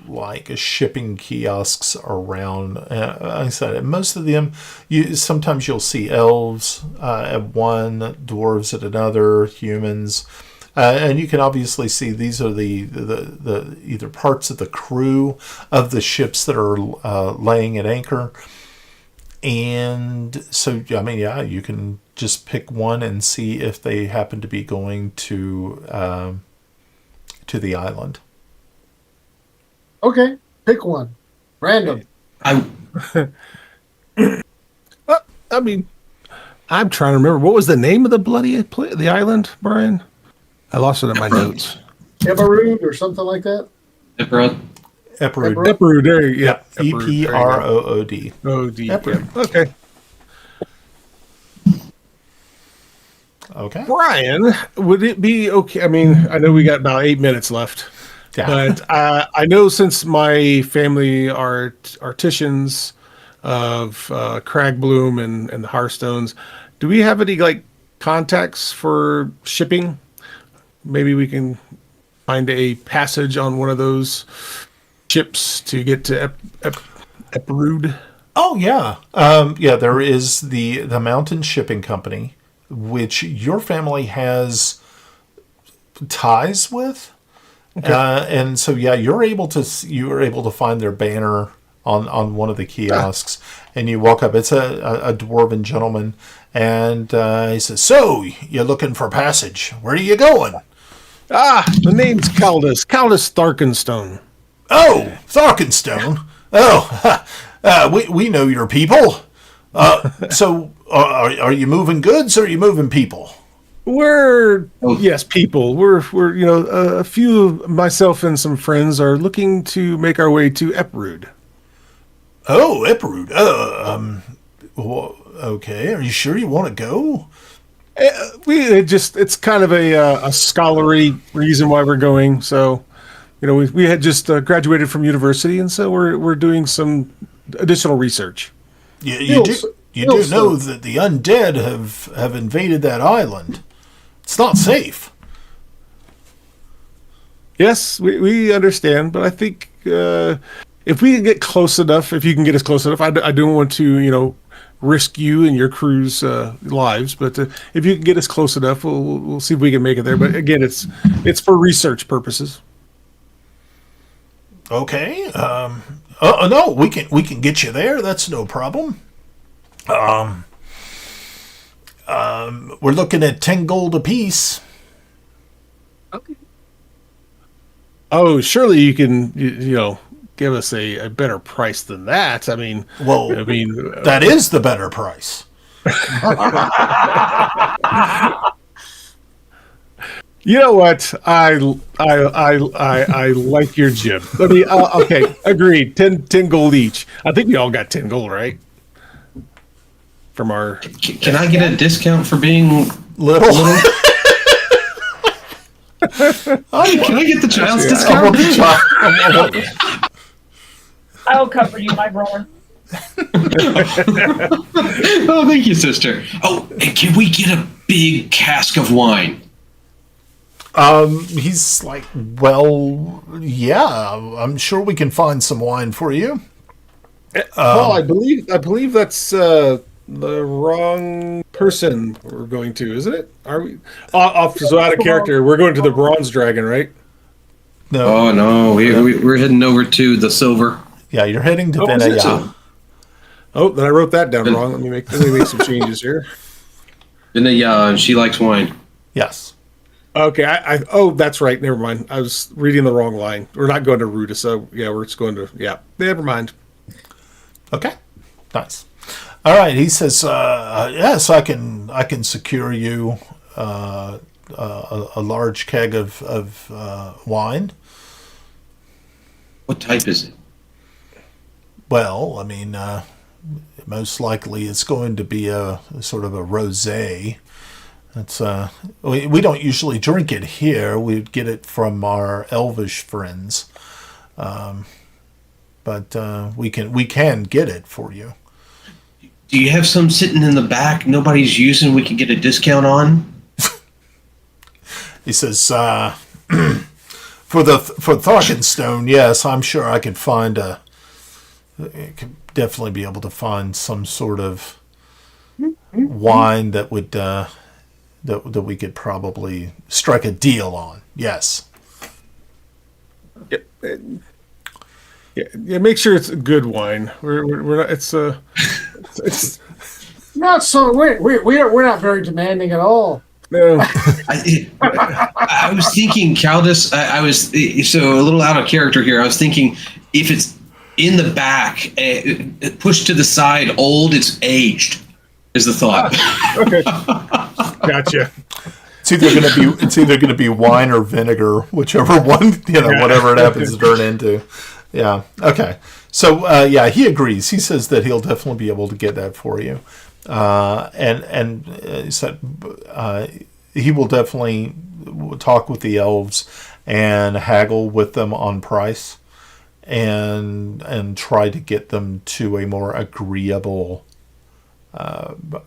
like shipping kiosks around. Like I said, most of them, sometimes you'll see elves at one, dwarves at another, humans, and you can obviously see these are the either parts of the crew of the ships that are laying at anchor. And so, I mean, yeah, you can just pick one and see if they happen to be going to the island. Okay, pick one. Random. I mean, I'm trying to remember. What was the name of the island, Brian? I lost it in my notes. Eberud or something like that? Eberud. Eberud, there you go. Yeah. Eprood. O-D. Eberud. Yeah. Okay. Okay. Brian, would it be okay? I mean, I know we got about 8 minutes left. Yeah. But I know, since my family are artisans of Cragbloom and the Hearthstones, do we have any like contacts for shipping? Maybe we can find a passage on one of those ships to get to Eprud. Oh yeah, yeah. There is the Mountain Shipping Company, which your family has ties with. Okay. And so, yeah, you were able to find their banner on one of the kiosks, and you walk up. It's a dwarven gentleman, and he says, "So, you're looking for passage? Where are you going?" The name's Caldus Starkenstone. Oh, Tharkenstone. Oh, we know your people. So, are you moving goods, or are you moving people? Yes, people. We're a few, myself and some friends, are looking to make our way to Eprud. Oh, Eprud. Okay. Are you sure you want to go? It's kind of a scholarly reason why we're going. So, we had just graduated from university, and so we're doing some additional research. You do know that the undead have invaded that island. It's not safe. Yes, we understand, but I think if we can get close enough, if you can get us close enough, I don't want to, risk you and your crew's lives, but if you can get us close enough, we'll see if we can make it there. But again, it's for research purposes. Okay. No, we can get you there. That's no problem. We're looking at 10 gold apiece. Okay. Oh, surely you can, give us a better price than that. I mean, that is the better price. You know what? I like your jib. Let me. Okay, agreed. 10 gold each. I think we all got 10 gold, right? From our. Can I get a discount for being Little. Can I get the child's discount? I'll cover you, my brother. Oh, thank you, sister. Oh, and can we get a big cask of wine? He's like, well, yeah, I'm sure we can find some wine for you. Paul, I believe that's the wrong person we're going to, isn't it? Are we? So out of character, we're going to the Bronze Dragon, right? No, Oh no, we're heading over to the silver. yeah, you're heading to Oh, is it? Benaya. Oh, then I wrote that down wrong. Let me make some changes here. And she likes wine. Yes. Okay, oh, that's right. Never mind. I was reading the wrong line. We're not going to Ruta, so yeah, we're just going to Never mind. Okay. Nice. All right. He says, yes, I can secure you a large keg of wine. What type is it? Well, I mean, most likely it's going to be a sort of a rosé. It's we don't usually drink it here. We get it from our elvish friends, but we can get it for you. Do you have some sitting in the back nobody's using we can get a discount on? He says, for Tharkenstone, yes, I'm sure I could find could definitely be able to find some sort of wine that would that we could probably strike a deal on. Yes. Yeah. Make sure it's good wine. We're not. It's Not so. We're not very demanding at all. no. I was thinking, Caldus. I was so a little out of character here. I was thinking if it's in the back, pushed to the side, old, it's aged. Is the thought? Okay. Gotcha. It's either gonna be wine or vinegar, whichever one, whatever it happens to turn into. Yeah. Okay. So yeah, he agrees. He says that he'll definitely be able to get that for you, and he said he will definitely talk with the elves and haggle with them on price, and try to get them to a more agreeable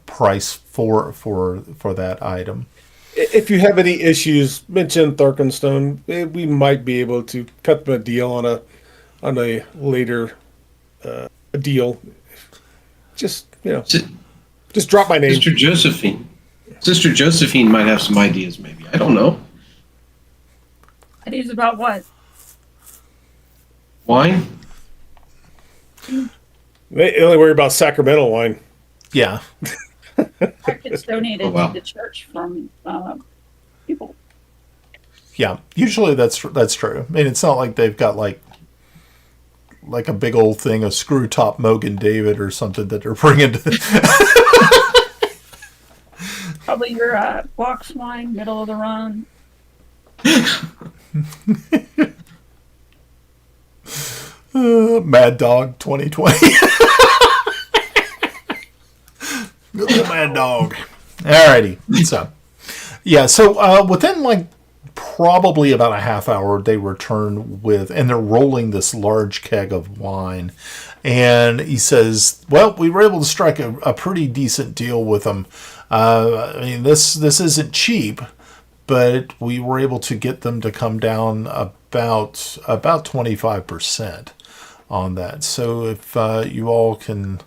price for that item. If you have any issues, mention Tharkenstone. We might be able to cut them a deal on a later deal. Just just drop my name. Sister Josephine might have some ideas. Maybe I don't know. Ideas about what? Wine. They only worry about sacramental wine. Yeah. It's donated Oh, wow. to the church from people. Yeah. Usually that's true. I mean, it's not like they've got like a big old thing of screw top Mogan David or something that they're bringing to. Probably your box wine, middle of the run. Mad Dog 2020. Little Mad Dog. Alrighty. So, yeah. So within like probably about a half hour, they return and they're rolling this large keg of wine. And he says, well, we were able to strike a pretty decent deal with them. I mean, this isn't cheap, but we were able to get them to come down about 25% on that. So if you all can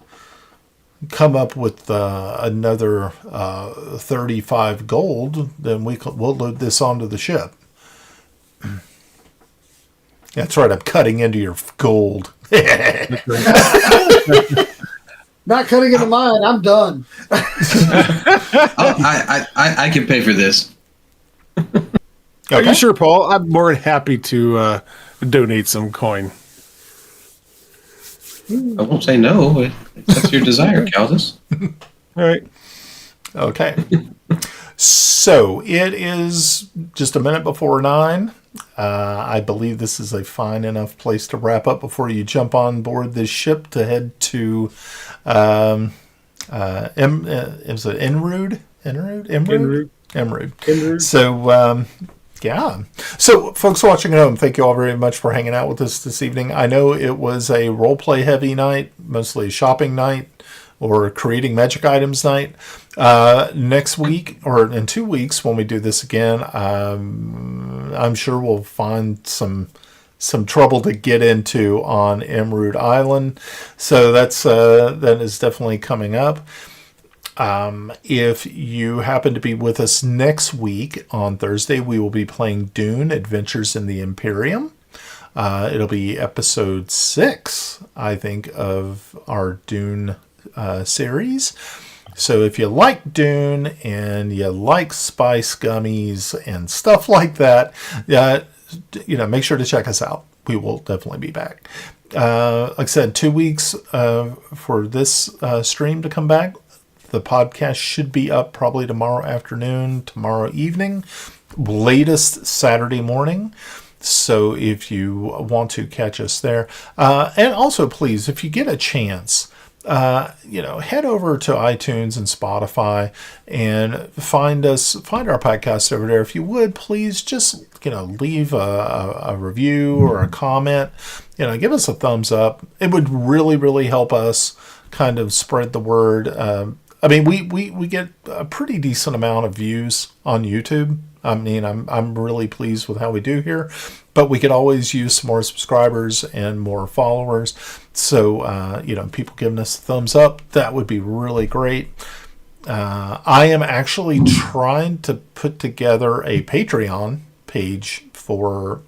come up with another 35 gold, then we'll load this onto the ship. That's right, I'm cutting into your gold. Not cutting into mine. I'm done. I can pay for this. Are you sure, Paul? I'm more than happy to donate some coin. I won't say no if that's your desire, Caldus. All right. Okay. So it is just a minute before 9. I believe this is a fine enough place to wrap up before you jump on board this ship to head to is it Enrude? Emrude. So, yeah. So, folks watching at home, thank you all very much for hanging out with us this evening. I know it was a roleplay heavy night, mostly a shopping night or creating magic items night. Next week or in 2 weeks when we do this again, I'm sure we'll find some trouble to get into on Emerald Island. So that is definitely coming up. If you happen to be with us next week on Thursday, we will be playing Dune: Adventures in the Imperium. It'll be episode 6, I think, of our Dune series. So if you like Dune and you like spice gummies and stuff like that, make sure to check us out. We will definitely be back. Like I said, 2 weeks for this stream to come back. The podcast should be up probably tomorrow afternoon, tomorrow evening, latest Saturday morning. So if you want to catch us there, and also please, if you get a chance, head over to iTunes and Spotify and find our podcast over there. If you would, please just, leave a review or a comment, give us a thumbs up. It would really, really help us kind of spread the word. We get a pretty decent amount of views on YouTube. I'm really pleased with how we do here, but we could always use some more subscribers and more followers. So, people giving us a thumbs up, that would be really great. I am actually trying to put together a Patreon page for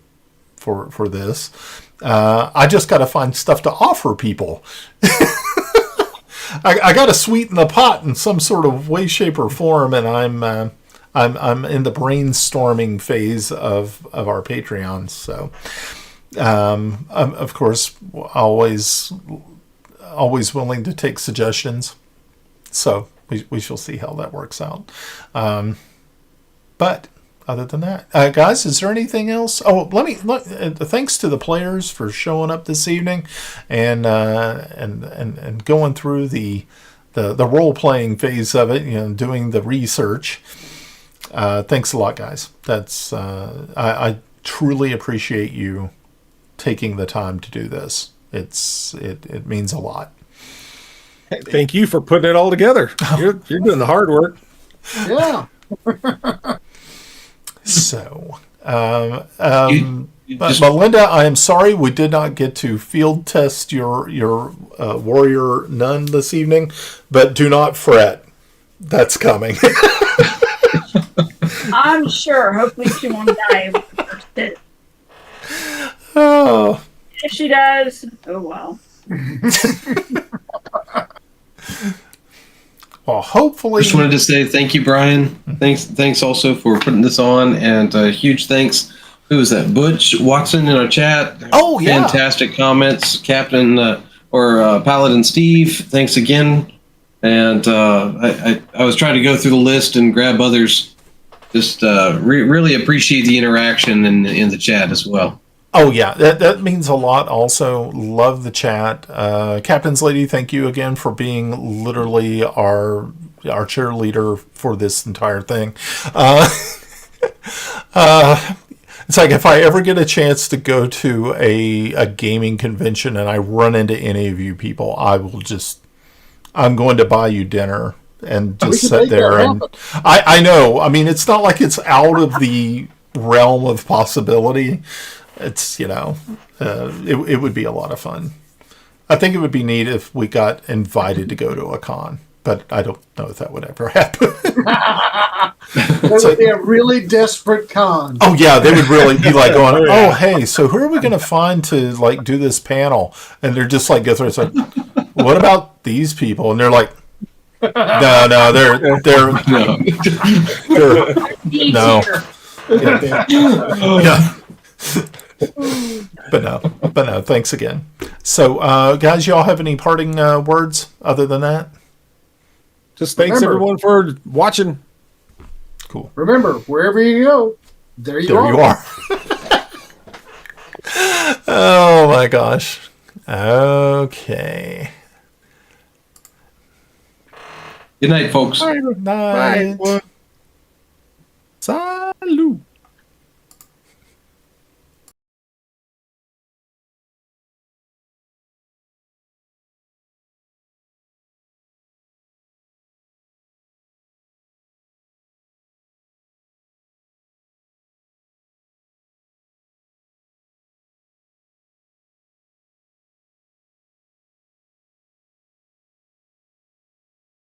this. I just got to find stuff to offer people. I got to sweeten the pot in some sort of way, shape, or form, and I'm in the brainstorming phase of our Patreon. So, I'm, of course, always willing to take suggestions. So we shall see how that works out. But other than that, guys, is there anything else? Oh, thanks to the players for showing up this evening and going through the role playing phase of it, doing the research. Thanks a lot, guys. That's I truly appreciate you taking the time to do this. It means a lot. Thank you for putting it all together. You're doing the hard work. Yeah. So, but Melinda, I am sorry we did not get to field test your warrior nun this evening, but do not fret. That's coming. I'm sure. Hopefully she won't die. Oh. If she does, oh well. Well, hopefully. Just wanted to say thank you, Brian. Thanks also for putting this on, and huge thanks. Who was that? Butch Watson in our chat. Oh yeah, fantastic comments, Captain or Paladin Steve. Thanks again. And I was trying to go through the list and grab others. Just really appreciate the interaction in the chat as well. Oh yeah, that means a lot. Also, love the chat. Captain's Lady, thank you again for being literally our cheerleader for this entire thing. It's like if I ever get a chance to go to a gaming convention and I run into any of you people, I'm going to buy you dinner and just sit there. And I know. I mean, it's not like it's out of the realm of possibility. It's, it would be a lot of fun. I think it would be neat if we got invited to go to a con, but I don't know if that would ever happen. That would be a really desperate con. Oh yeah, they would really be like going, oh hey, so who are we going to find to like do this panel? And they're just like, go through. It's like, what about these people? And they're like, no, they're no. Yeah. But no, thanks again. So, guys, y'all have any parting words other than that? Just thanks everyone for watching. Cool. Remember, wherever you go, there you There are. you are. Oh my gosh. Okay. Good night, folks. Bye. Night. Bye.